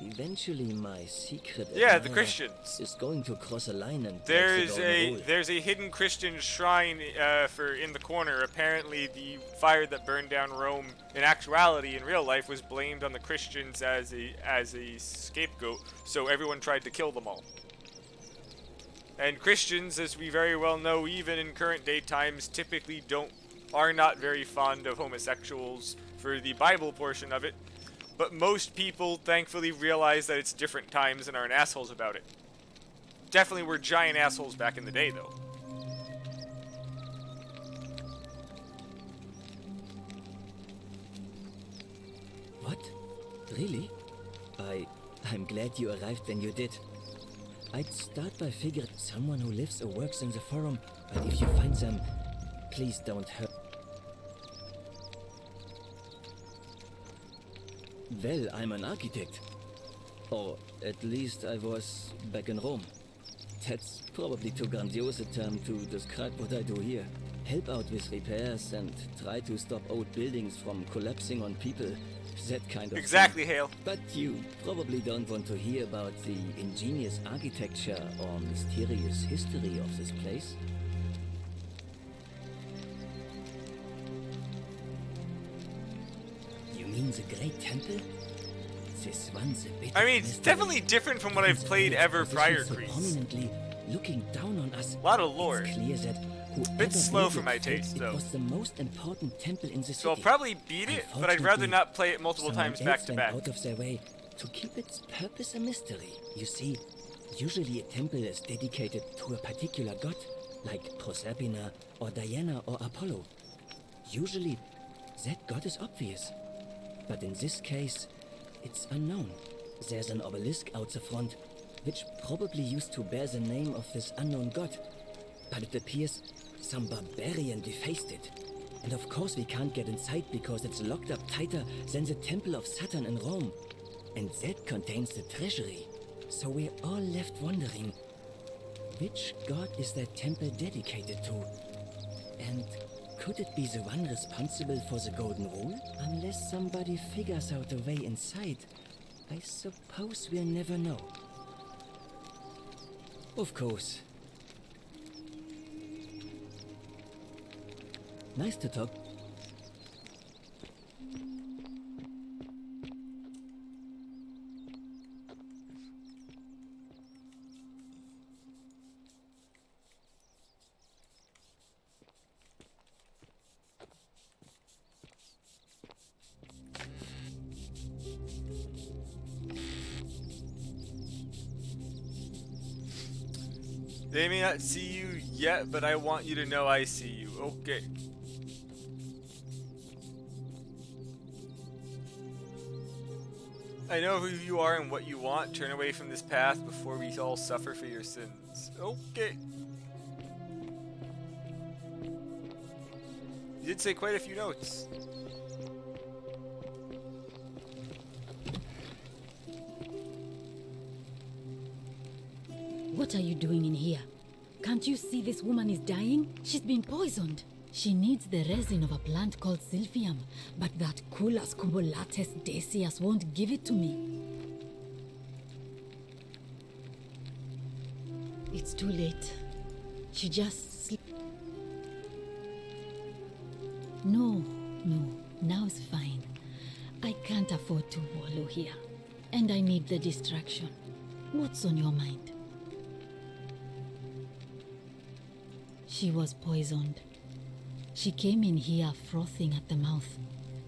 eventually my secret the admirer Christians is going to cross a line and there's a hidden Christian shrine in the corner. Apparently the fire that burned down Rome in actuality in real life was blamed on the Christians as a scapegoat, so everyone tried to kill them all. And Christians, as we very well know, even in current day times, typically are not very fond of homosexuals for the Bible portion of it. But most people, thankfully, realize that it's different times and aren't assholes about it. Definitely were giant assholes back in the day, though. What? Really? I'm glad you arrived when you did. I'd start by figuring someone who lives or works in the forum, but if you find them, please don't hurt. Well, I'm an architect. Or at least I was back in Rome. That's probably too grandiose a term to describe what I do here. Help out with repairs and try to stop old buildings from collapsing on people. That kind of Exactly, thing. Hale. But you probably don't want to hear about the ingenious architecture or mysterious history of this place. You mean the Great Temple? This one's a bit. I mean, it's definitely different from what I've played ever prior, Greece. Prominently looking down on us. A lot of lore. It's clear that bit slow for my taste, though. It was the most important temple in the city. So I'll probably beat it, but I'd rather not play it multiple times back to back. Out of their way to keep its purpose a mystery. You see, usually a temple is dedicated to a particular god, like Proserpina or Diana or Apollo. Usually, that god is obvious. But in this case, it's unknown. There's an obelisk out the front, which probably used to bear the name of this unknown god. But it appears some barbarian defaced it. And of course we can't get inside because it's locked up tighter than the Temple of Saturn in Rome. And that contains the treasury. So we're all left wondering, which god is that temple dedicated to? And could it be the one responsible for the Golden Rule? Unless somebody figures out a way inside, I suppose we'll never know. Of course. Nice to talk. They may not see you yet, but I want you to know I see you. Okay. I know who you are and what you want. Turn away from this path before we all suffer for your sins. Okay. You did say quite a few notes. What are you doing in here? Can't you see this woman is dying? She's been poisoned. She needs the resin of a plant called Silphium, but that Culus cumulatus Decius won't give it to me. It's too late. She just No, now's fine. I can't afford to wallow here. And I need the distraction. What's on your mind? She was poisoned. She came in here frothing at the mouth.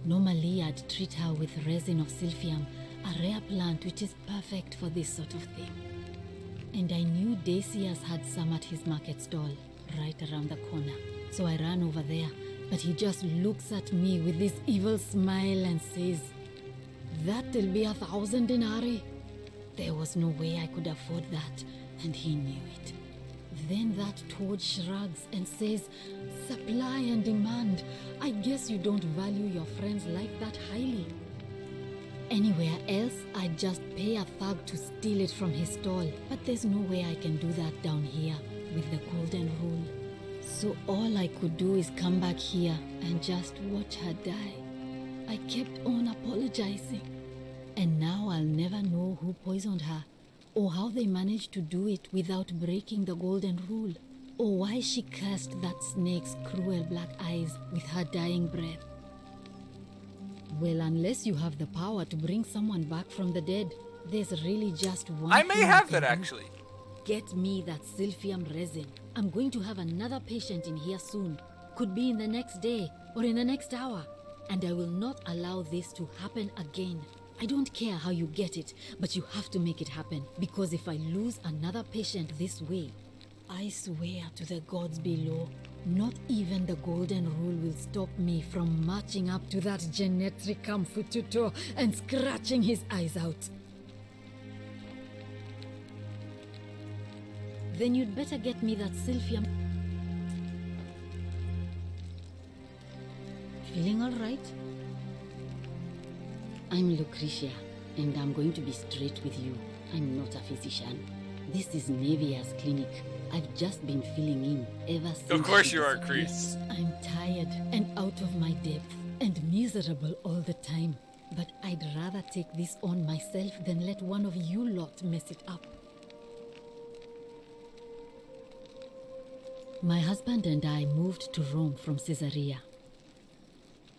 Normally I'd treat her with resin of Silphium, a rare plant which is perfect for this sort of thing. And I knew Decius had some at his market stall, right around the corner. So I ran over there, but he just looks at me with this evil smile and says, "That'll be 1,000 denarii." There was no way I could afford that, and he knew it. Then that toad shrugs and says, supply and demand. I guess you don't value your friend's life that highly. Anywhere else, I'd just pay a thug to steal it from his stall. But there's no way I can do that down here with the golden rule. So all I could do is come back here and just watch her die. I kept on apologizing. And now I'll never know who poisoned her, or how they managed to do it without breaking the golden rule, or why she cursed that snake's cruel black eyes with her dying breath. Well, unless you have the power to bring someone back from the dead, there's really just one I may thing have I that can do. actually. Get me that Silphium resin. I'm going to have another patient in here soon. Could be in the next day or in the next hour. And I will not allow this to happen again. I don't care how you get it, but you have to make it happen. Because if I lose another patient this way, I swear to the gods below, not even the golden rule will stop me from marching up to that Genetricum Fututo and scratching his eyes out. Then you'd better get me that Silphium. Feeling all right? I'm Lucretia, and I'm going to be straight with you. I'm not a physician. This is Nevia's clinic. I've just been filling in ever since. Of course she you are, disappeared. Kreese. I'm tired and out of my depth and miserable all the time. But I'd rather take this on myself than let one of you lot mess it up. My husband and I moved to Rome from Caesarea.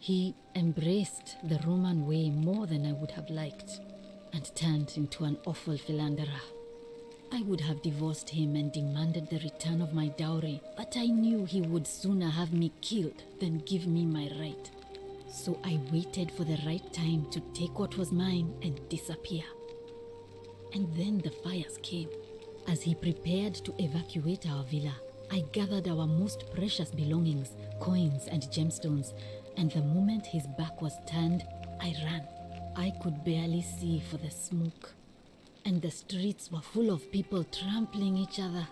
He embraced the Roman way more than I would have liked, and turned into an awful philanderer. I would have divorced him and demanded the return of my dowry, but I knew he would sooner have me killed than give me my right. So I waited for the right time to take what was mine and disappear. And then the fires came. As he prepared to evacuate our villa, I gathered our most precious belongings, coins and gemstones, and the moment his back was turned, I ran. I could barely see for the smoke, and the streets were full of people trampling each other.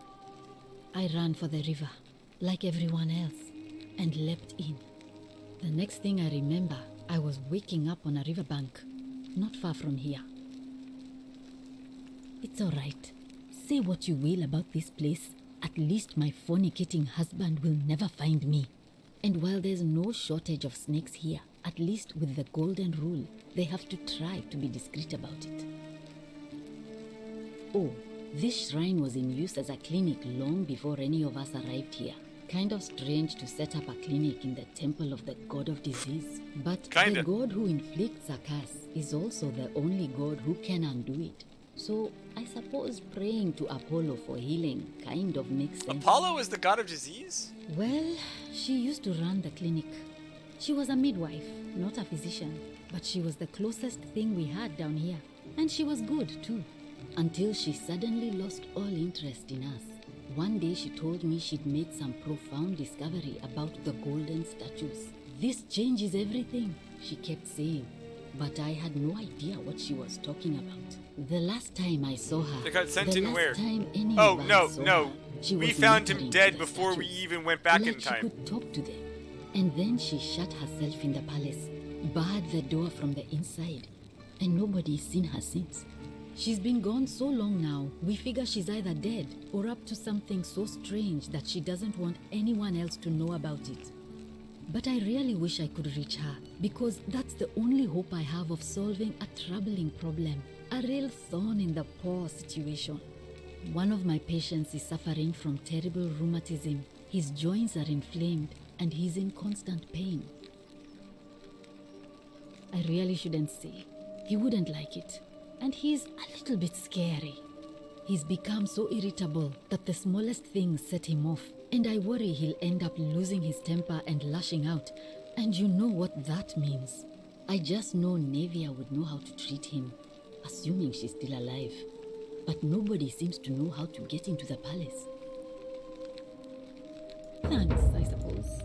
I ran for the river, like everyone else, and leapt in. The next thing I remember, I was waking up on a riverbank, not far from here. It's all right. Say what you will about this place. At least my fornicating husband will never find me. And while there's no shortage of snakes here, at least with the golden rule, they have to try to be discreet about it. Oh, this shrine was in use as a clinic long before any of us arrived here. Kind of strange to set up a clinic in the temple of the god of disease. But the god who inflicts a curse is also the only god who can undo it. So I suppose praying to Apollo for healing kind of makes sense. Apollo is the god of disease? Well, she used to run the clinic. She was a midwife, not a physician, but she was the closest thing we had down here. And she was good too, until she suddenly lost all interest in us. One day she told me she'd made some profound discovery about the golden statues. This changes everything, she kept saying. But I had no idea what she was talking about. The last time I saw her, They got sent the in last where? time any Oh, of us no, saw no. her, she We was found him muttering dead to the before we statues, even went back like in she time. could talk to them. And then she shut herself in the palace, barred the door from the inside, and nobody's seen her since. She's been gone so long now, we figure she's either dead or up to something so strange that she doesn't want anyone else to know about it. But I really wish I could reach her, because that's the only hope I have of solving a troubling problem, a real thorn in the paw situation. One of my patients is suffering from terrible rheumatism. His joints are inflamed and he's in constant pain. I really shouldn't say. He wouldn't like it. And he's a little bit scary. He's become so irritable that the smallest things set him off. And I worry he'll end up losing his temper and lashing out. And you know what that means. I just know Nevia would know how to treat him, assuming she's still alive. But nobody seems to know how to get into the palace. Thanks, I suppose.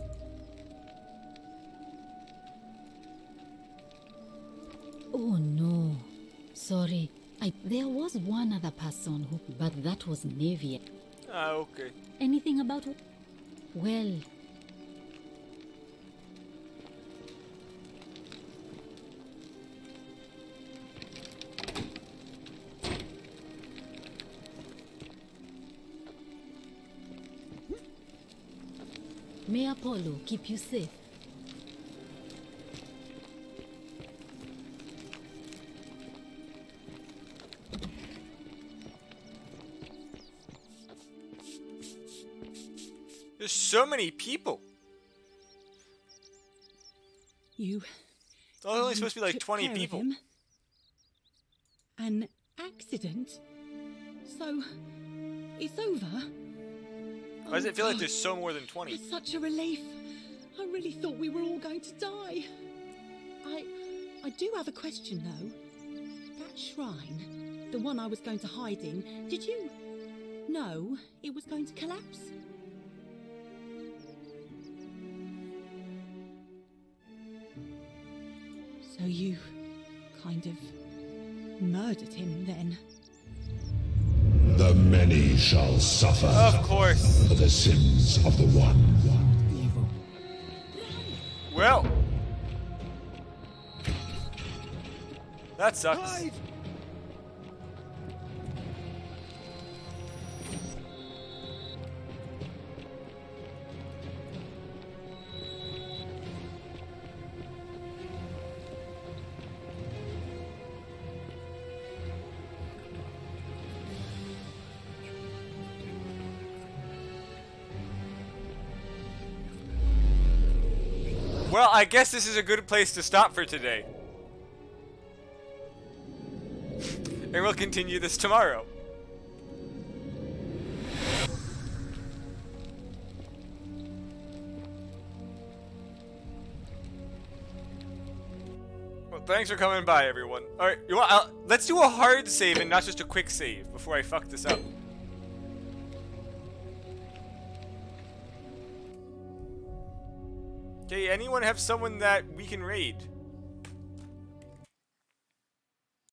Oh no. Sorry. There was one other person who... But that was Nevia. Ah, okay. Anything about... Well... May Apollo keep you safe. There's so many people. You... It's only supposed to be like took 20 care of people. him. An accident? So, it's over? Why does it feel like God. there's so more than 20? It's such a relief. I really thought we were all going to die. I do have a question though. That shrine, the one I was going to hide in, did you know it was going to collapse? So you kind of murdered him then? The many shall suffer. Of course. For the sins of the one. Well. That sucks. Well, I guess this is a good place to stop for today. And we'll continue this tomorrow. Well, thanks for coming by, everyone. Alright, let's do a hard save and not just a quick save before I fuck this up. Okay, anyone have someone that we can raid?